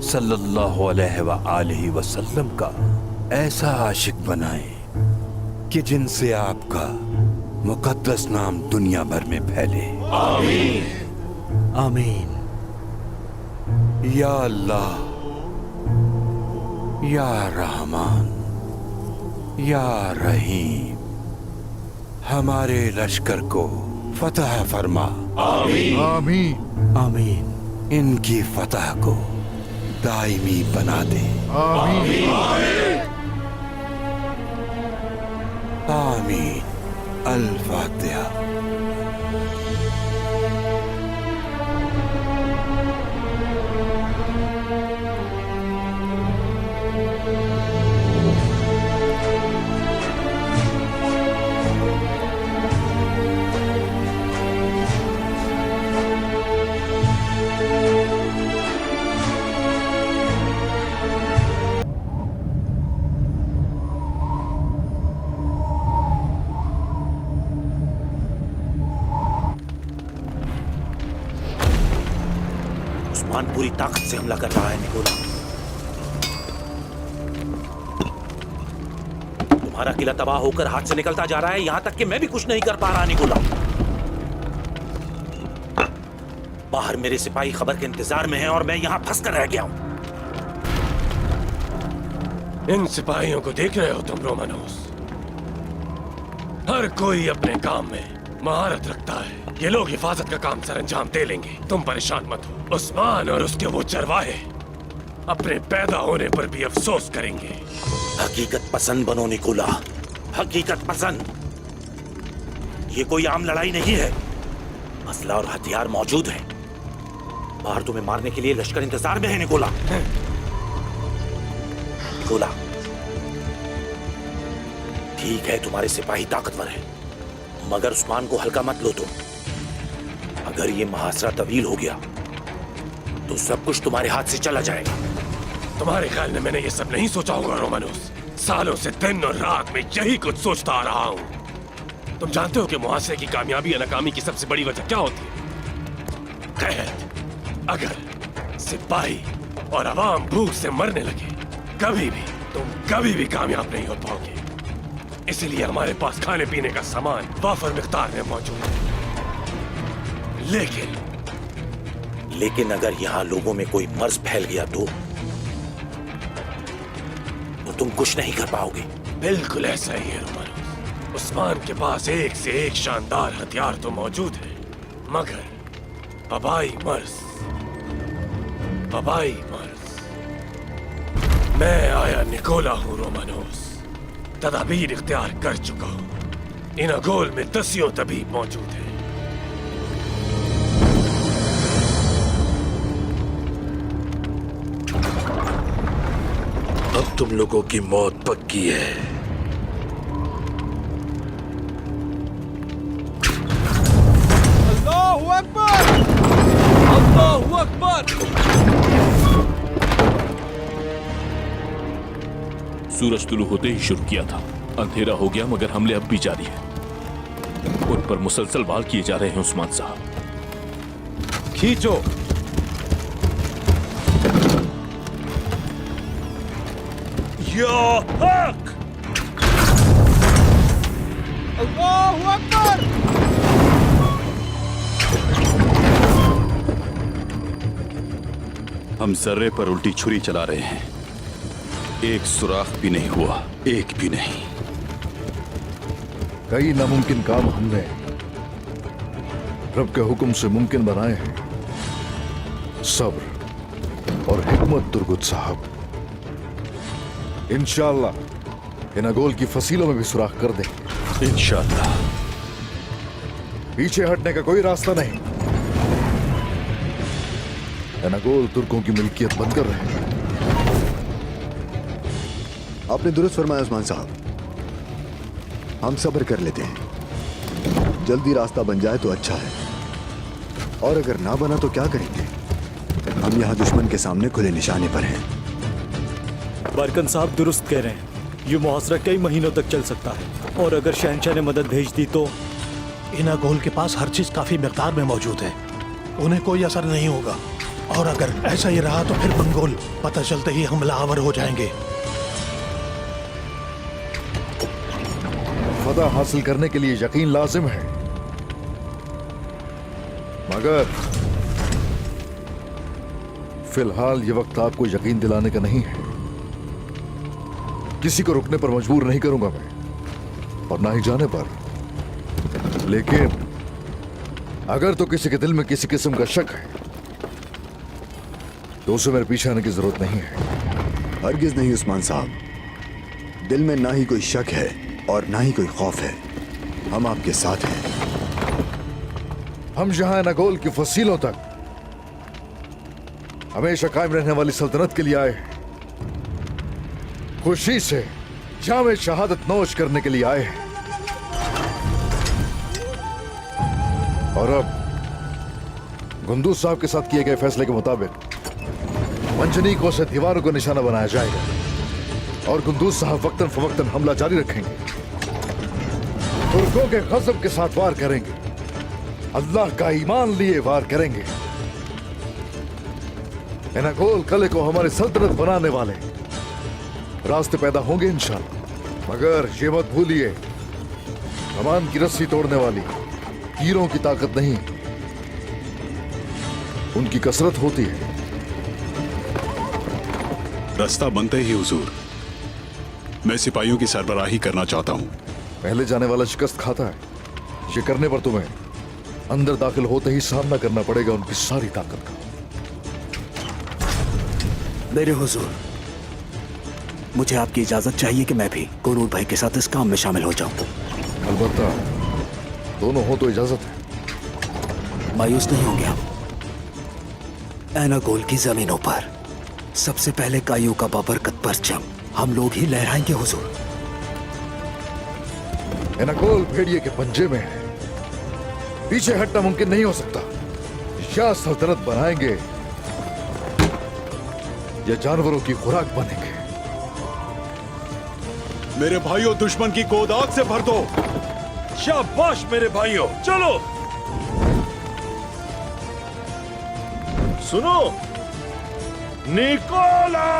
सल्लल्लाहु अलैहि वसल्लम का ऐसा आशिक बनाए कि जिनसे आपका मुकद्दस नाम दुनिया भर में फैले। आमीन। आमीन। या अल्लाह, या रहमान या रहीम, हमारे लश्कर को फतह फरमा। आमीन। आमीन आमीन। इनकी फतह को दायमी बना दे। आमीन। आमीन। अल फातिहा। उस्मान पूरी ताकत से हमला कर रहा है निकोला। तुम्हारा किला तबाह होकर हाथ से निकलता जा रहा है, यहां तक कि मैं भी कुछ नहीं कर पा रहा निकोला। बाहर मेरे सिपाही खबर के इंतजार में हैं और मैं यहां फंस कर रह गया हूं। इन सिपाहियों को देख रहे हो तुम रोमानोस? हर कोई अपने काम में महारत रखता है। ये लोग हिफाजत का काम सरंजाम दे लेंगे, तुम परेशान मत हो। उस्मान और उसके वो चरवाहे अपने पैदा होने पर भी अफसोस करेंगे। हकीकत पसंद बनो निकोला, हकीकत पसंद। ये कोई आम लड़ाई नहीं है, असला और हथियार मौजूद है। बाहर तुम्हें मारने के लिए लश्कर इंतजार में है निकोला। निकोला, ठीक है तुम्हारे सिपाही ताकतवर हैं, मगर उस्मान को हल्का मत लो तुम। अगर ये मुहासरा तवील हो गया तो सब कुछ तुम्हारे हाथ से चला जाएगा। तुम्हारे ख्याल में मैंने ये सब नहीं सोचा होगा रोमानोस? सालों से दिन और रात में यही कुछ सोचता आ रहा हूं। तुम जानते हो कि मुहासरे की कामयाबी या नाकामी की सबसे बड़ी वजह क्या होती है? कैद। अगर सिपाही और अवाम भूख से मरने लगे, तुम कभी भी कामयाब नहीं हो पाओगे। इसीलिए हमारे पास खाने पीने का सामान वाफर मिकदार में मौजूद है। लेकिन अगर यहाँ लोगों में कोई मर्ज फैल गया तो तुम कुछ नहीं कर पाओगे। बिल्कुल ऐसा ही है रोमानोस। उस्मान के पास एक से एक शानदार हथियार तो मौजूद है, मगर वबाई मर्ज। मैं आया निकोला हूँ रोमानोस, तदाबीर इख्तियार कर चुका हूँ। इन अगोल में दसियों तबीब मौजूद है। अब तुम लोगों की मौत पक्की है। अल्लाहू अकबर! अल्लाहू अकबर! सूरज तुलू होते ही शुरू किया था, अंधेरा हो गया, मगर हमले अब भी जारी हैं। उन पर मुसलसल वार किए जा रहे हैं उस्मान साहब। खींचो। या हक! अल्लाहू अकबर! हम जर्रे पर उल्टी छुरी चला रहे हैं, एक सुराख भी नहीं हुआ, एक भी नहीं। कई नामुमकिन काम हमने रब के हुक्म से मुमकिन बनाए हैं। सब्र और हिकमत दुर्गुत साहब। इंशाअल्लाह इन अगोल की फसीलों में भी सुराख कर देंगे। इंशाअल्लाह। पीछे हटने का कोई रास्ता नहीं। इन अगोल तुर्कों की मिल्कियत बंद कर रहे हैं। आपने दुरुस्त फरमाया उस्मान साहब। हम सब्र कर लेते हैं, जल्दी रास्ता बन जाए तो अच्छा है, और अगर ना बना तो क्या करेंगे? हम यहाँ दुश्मन के सामने खुले निशाने पर हैं। बारकन साहब दुरुस्त कह रहे हैं, ये मुहासरा कई महीनों तक चल सकता है, और अगर शहनशाह ने मदद भेज दी तो? इन गोल के पास हर चीज काफी मिकदार में मौजूद है, उन्हें कोई असर नहीं होगा। और अगर ऐसा ही रहा तो फिर मंगोल पता चलते ही हमलावर हो जाएंगे। फतह हासिल करने के लिए यकीन लाजिम है, मगर फिलहाल ये वक्त आपको यकीन दिलाने का नहीं है। किसी को रुकने पर मजबूर नहीं करूंगा मैं, और ना ही जाने पर। लेकिन अगर तो किसी के दिल में किसी किस्म का शक है तो उसे मेरे पीछे आने की जरूरत नहीं है। हरगिज नहीं उस्मान साहब, दिल में ना ही कोई शक है और ना ही कोई खौफ है। हम आपके साथ हैं। हम जहां नगोल की फसीलों तक हमेशा कायम रहने वाली सल्तनत के लिए आए हैं, खुशी से जामे शहादत नोश करने के लिए आए हैं। और अब गुंदूज साहब के साथ किए गए फैसले के मुताबिक मंजनीकों से दीवारों को निशाना बनाया जाएगा और गुंदूज साहब वक्तन फवक्तन हमला जारी रखेंगे। तुर्कों के गजब के साथ वार करेंगे, अल्लाह का ईमान लिए वार करेंगे। नगोल कले को हमारी सल्तनत बनाने वाले रास्ते पैदा होंगे इंशाअल्लाह। मगर ये मत भूलिए, कमान की रस्सी तोड़ने वाली तीरों की ताकत नहीं, उनकी कसरत होती है। रास्ता बनते ही हुजूर, मैं सिपाहियों की सरबराही करना चाहता हूं। पहले जाने वाला शिकस्त खाता है, ये करने पर तुम्हें अंदर दाखिल होते ही सामना करना पड़ेगा उनकी सारी ताकत का। मेरे हुजूर, मुझे आपकी इजाजत चाहिए कि मैं भी कुरूर भाई के साथ इस काम में शामिल हो जाऊं। अलबत्ता दोनों हो तो इजाजत है। मायूस नहीं होंगे आप। एनागोल की जमीनों पर सबसे पहले कायू का बाबरकत परचम हम लोग ही लहराएंगे हुजूर। एनागोल भेड़िए के पंजे में है, पीछे हटना मुमकिन नहीं हो सकता। या सल्तनत बनाएंगे या जानवरों की खुराक बनेंगे। मेरे भाइयों, दुश्मन की गोद आग से भर दो। शाबाश मेरे भाइयों, चलो। सुनो, निकोला!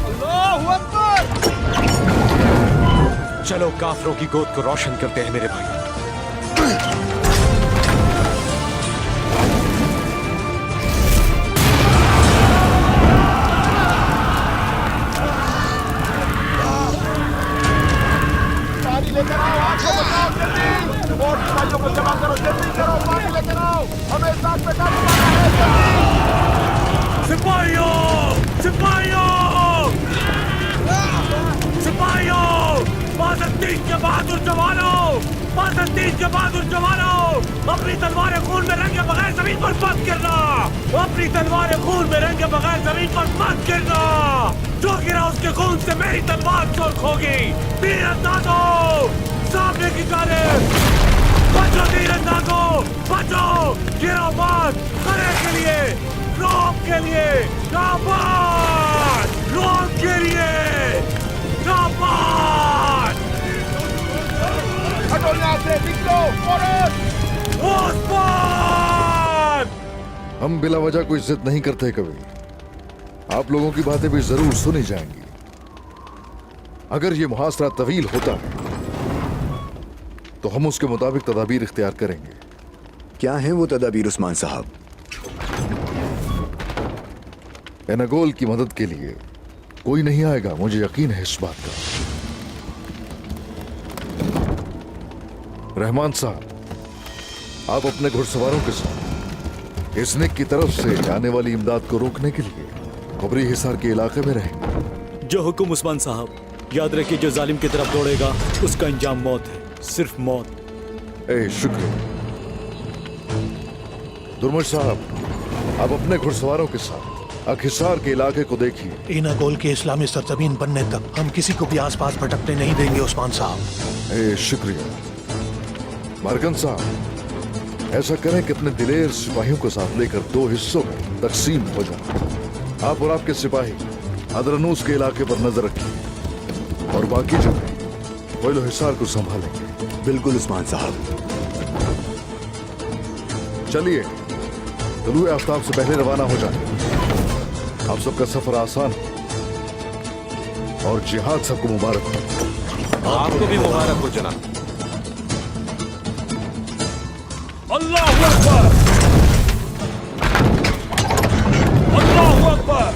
अल्लाहू अकबर! चलो काफरों की गोद को रोशन करते हैं मेरे भाई। लेकर आओ, आग को बचाओ जल्दी। और सिपाहियों को जमा करो, जल्दी करो, पानी लेकर आओ। हमें इस आग पे काबू पाना है, जल्दी। सिपाहियों, सिपाहियों, सिपाहियों, बाज़-ए-दीन के बहादुर जवानों, बाज़-ए-दीन के बहादुर जवानों, अपनी तलवारें खून में रंगे बगैर जमीन पर मत गिरना। अपनी तलवारें खून में रंगे बगैर जमीन पर मत गिरना। जो गिरा उसके खून से मेरी तलवार सुर्ख होगी। तीरंदाजों, सामने की जानिब बचो, तीरंदाजों बचो, गिरो मत। खड़े के लिए, रौब के लिए, शाबाश, रौब के लिए, शाबाश। हटो यहाँ से, निकलो, फौरन। उस्मान! हम बिला वजह कोई जिद नहीं करते कभी। आप लोगों की बातें भी जरूर सुनी जाएंगी। अगर ये मुहासरा तवील होता है तो हम उसके मुताबिक तदाबीर इख्तियार करेंगे। क्या है वो तदाबीर उस्मान साहब? एनागोल की मदद के लिए कोई नहीं आएगा, मुझे यकीन है इस बात का। रहमान साहब, आप अपने घुड़सवारों के साथ इसनिक की तरफ से आने वाली इमदाद को रोकने के लिए खबरी हिसार के इलाके में रहेंगे। जो हुक्म उस्मान साहब, याद रखिए जो जालिम की तरफ दौड़ेगा उसका अंजाम मौत है, सिर्फ मौत। ए शुक्र। दुर्मुश साहब, आप अपने घुड़सवारों के साथ अखिसार के इलाके को देखिए। एनागोल के इस्लामी सरजमीन बनने तक हम किसी को भी आसपास भटकने नहीं देंगे उस्मान साहब। ए शुक्रिया। मार्गन साहब, ऐसा करें कि अपने दिलेर सिपाहियों को साथ लेकर 2 हिस्सों में तकसीम हो जाए। आप और आपके सिपाही अदरनूस के इलाके पर नजर रखिए और बाकी जगह कोयलो हिसार को संभालेंगे। बिल्कुल उस्मान साहब। चलिए, तुलुए आफ्ताब से पहले रवाना हो जाए। आप सबका सफर आसान हो और जिहाद सबको मुबारक हो। आपको भी मुबारक हो जनाब। अल्लाहू अकबर, अल्लाहू अकबर।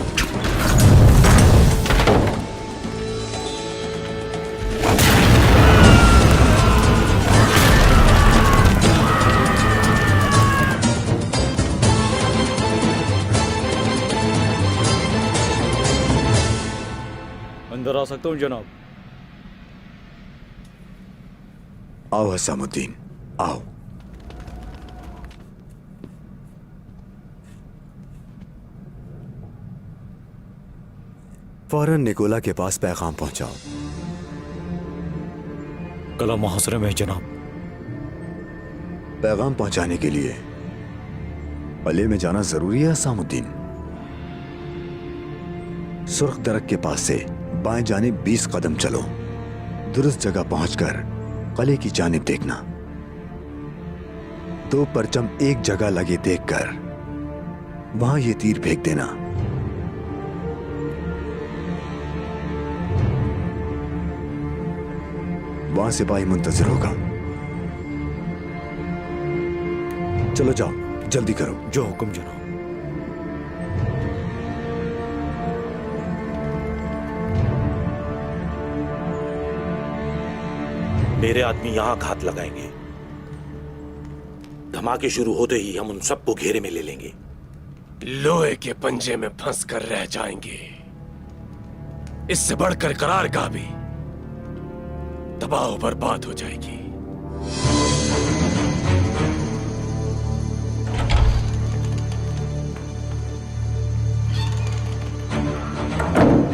अंदर आ सकता हूँ जनाब? आओ हसामुद्दीन, आओ। फौरन निकोला के पास पैगाम पहुंचाओ। कला मुहासरे में जनाब। पैगाम पहुंचाने के लिए पले में जाना जरूरी है हसामुद्दीन। सुर्ख दरख्त के पास से बाएं जानिब 20 कदम चलो। दुरुस्त जगह पहुंचकर कले की जानिब देखना। 2 परचम एक जगह लगे देखकर वहां ये तीर फेंक देना। वहां सिपाही मुंतजिर होगा। चलो जाओ, जल्दी करो। जो हुक्म जनाब। मेरे आदमी यहां घात लगाएंगे। धमाके शुरू होते ही हम उन सबको घेरे में ले लेंगे। लोहे के पंजे में फंस कर रह जाएंगे। इससे बढ़कर करारगाह भी तबाह बर्बाद हो जाएगी।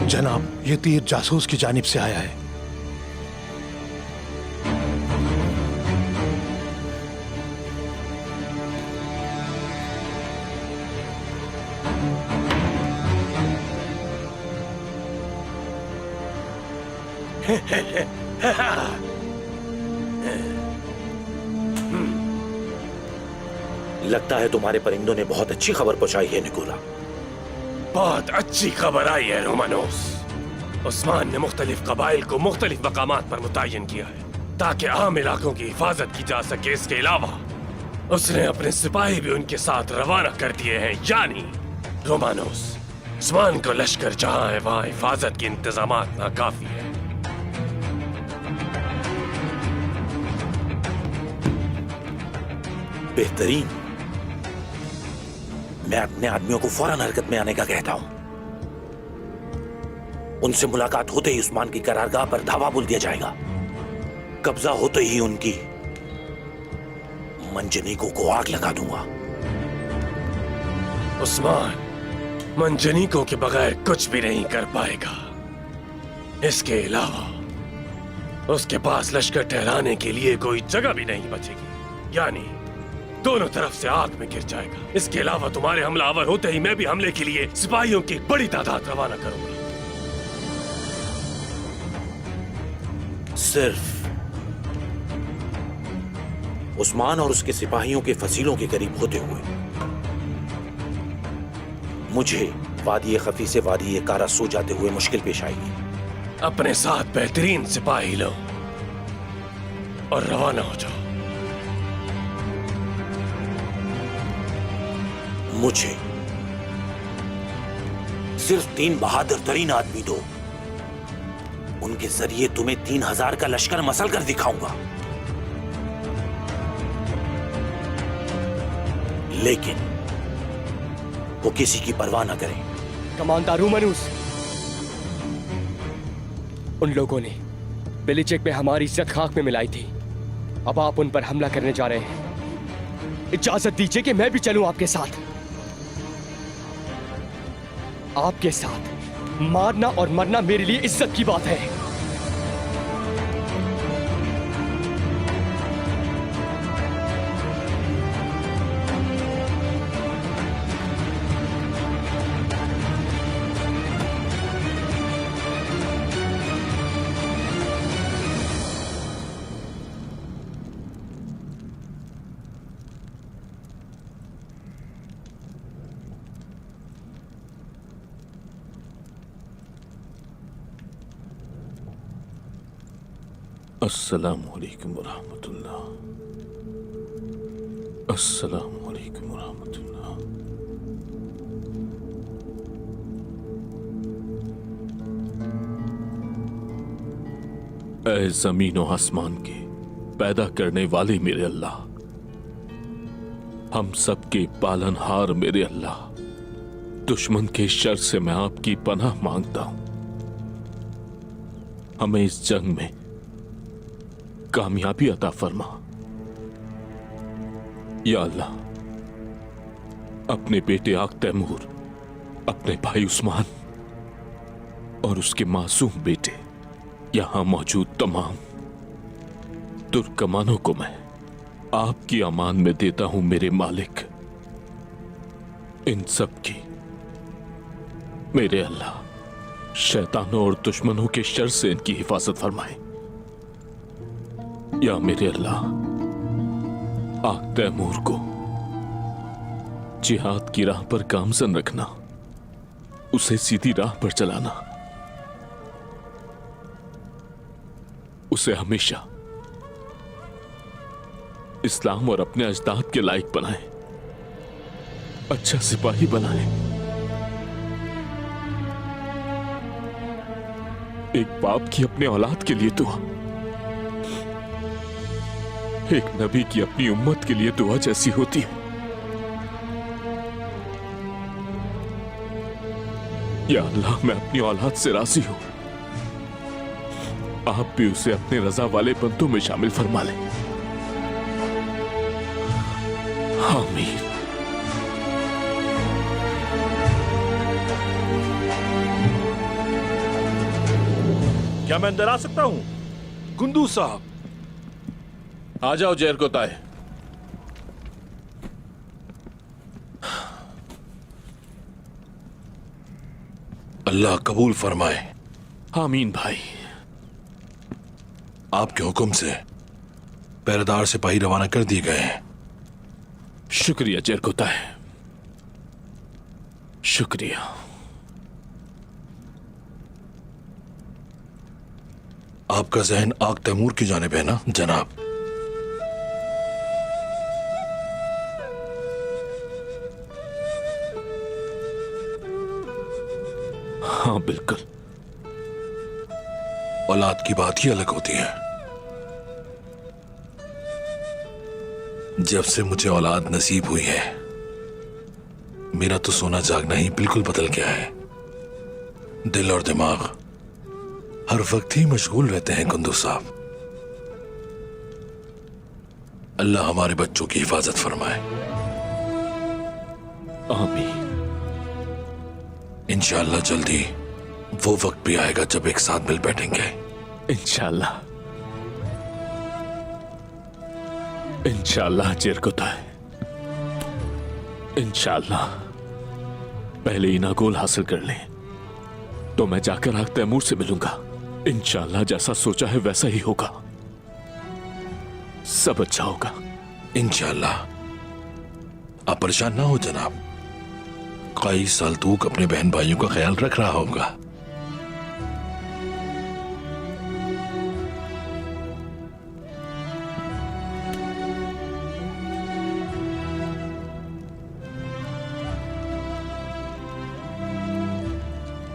जनाब, ये तीर जासूस की जानिब से आया है। लगता है तुम्हारे परिंदों ने बहुत अच्छी खबर पहुंचाई है निकोला। बहुत अच्छी खबर आई है रोमानोस। उस्मान ने मुख्तलिफ कबाइल को मुख्तलिफ मकामात पर मुतय्यन किया है ताकि आम इलाकों की हिफाजत की जा सके। इसके अलावा उसने अपने सिपाही भी उनके साथ रवाना कर दिए हैं। यानी रोमानोस, उस्मान को लश्कर जहां है वहां हिफाजत के इंतजामात नाकाफी है। बेहतरीन। मैं अपने आदमियों को फौरन हरकत में आने का कहता हूं। उनसे मुलाकात होते ही उस्मान की करारगाह पर धावा बोल दिया जाएगा। कब्जा होते ही उनकी मंजनीकों को आग लगा दूंगा। उस्मान मंजनीकों के बगैर कुछ भी नहीं कर पाएगा। इसके अलावा उसके पास लश्कर ठहराने के लिए कोई जगह भी नहीं बचेगी। यानी दोनों तरफ से आग में गिर जाएगा। इसके अलावा तुम्हारे हमलावर होते ही मैं भी हमले के लिए सिपाहियों की एक बड़ी तादाद रवाना करूंगा। सिर्फ उस्मान और उसके सिपाहियों के फसीलों के करीब होते हुए मुझे वादी खफी से वादी कारा सो जाते हुए मुश्किल पेश आएगी। अपने साथ बेहतरीन सिपाही लो और रवाना हो जाओ। मुझे सिर्फ 3 बहादुर तरीन आदमी दो। उनके जरिए तुम्हें 3000 का लश्कर मसल कर दिखाऊंगा। लेकिन वो किसी की परवाह न करें। कमांडर रोमानोस, उन लोगों ने बेलिचेक में हमारी इज्जत खाक में मिलाई थी। अब आप उन पर हमला करने जा रहे हैं। इजाजत दीजिए कि मैं भी चलूं आपके साथ। आपके साथ मारना और मरना मेरे लिए इज्जत की बात है। अस्सलामु अलैकुम वरहमतुल्लाह। अस्सलामु अलैकुम वरहमतुल्लाह। ऐ जमीन और आसमान के पैदा करने वाले मेरे अल्लाह, हम सबके पालनहार मेरे अल्लाह, दुश्मन के शर से मैं आपकी पनाह मांगता हूं। हमें इस जंग में कामयाबी अता फरमा। या अल्लाह, अपने बेटे आग तैमूर, अपने भाई उस्मान और उसके मासूम बेटे, यहां मौजूद तमाम तुर्कमानों को मैं आपकी अमान में देता हूं मेरे मालिक। इन सब की मेरे अल्लाह शैतानों और दुश्मनों के शर से इनकी हिफाजत फरमाए। या मेरे अल्लाह, आग तैमूर को जिहाद की राह पर गामजन रखना, उसे सीधी राह पर चलाना, उसे हमेशा इस्लाम और अपने अजदाद के लायक बनाए, अच्छा सिपाही बनाए। एक बाप की अपने औलाद के लिए दुआ, एक नबी की अपनी उम्मत के लिए दुआ जैसी होती है। या अल्लाह, मैं अपनी औलाद से राजी हूं, आप भी उसे अपने रजा वाले बंदों में शामिल फरमा लें। आमीन। क्या मैं अंदर आ सकता हूं? गुंदू साहब, आ जाओ जैर को ताए। अल्लाह कबूल फरमाए। आमीन भाई। आपके हुक्म से पहरेदार सिपाही रवाना कर दिए गए हैं। शुक्रिया जैर को ताए, शुक्रिया। आपका जहन आग तैमूर की जानिब है ना जनाब? हाँ बिल्कुल। औलाद की बात ही अलग होती है। जब से मुझे औलाद नसीब हुई है, मेरा तो सोना जागना ही बिल्कुल बदल गया है। दिल और दिमाग हर वक्त ही मशगूल रहते हैं कुंदू साहब। अल्लाह हमारे बच्चों की हिफाजत फरमाए। आमीन। इंशाअल्लाह जल्दी वो वक्त भी आएगा जब एक साथ मिल बैठेंगे। इंशाअल्लाह, इंशाअल्लाह जैर को ताए, इंशाअल्लाह। पहले इना गोल हासिल कर लें तो मैं जाकर आग तैमूर से मिलूंगा। इंशाअल्लाह जैसा सोचा है वैसा ही होगा, सब अच्छा होगा। इंशाअल्लाह। आप परेशान ना हो जनाब, कई साल तक अपने बहन भाइयों का ख्याल रख रहा होगा।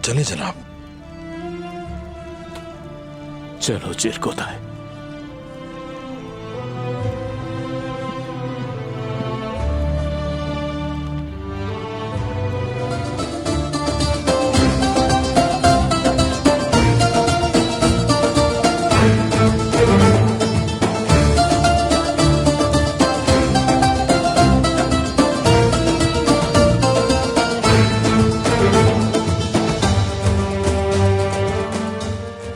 चले जनाब। चलो जैर को ताए।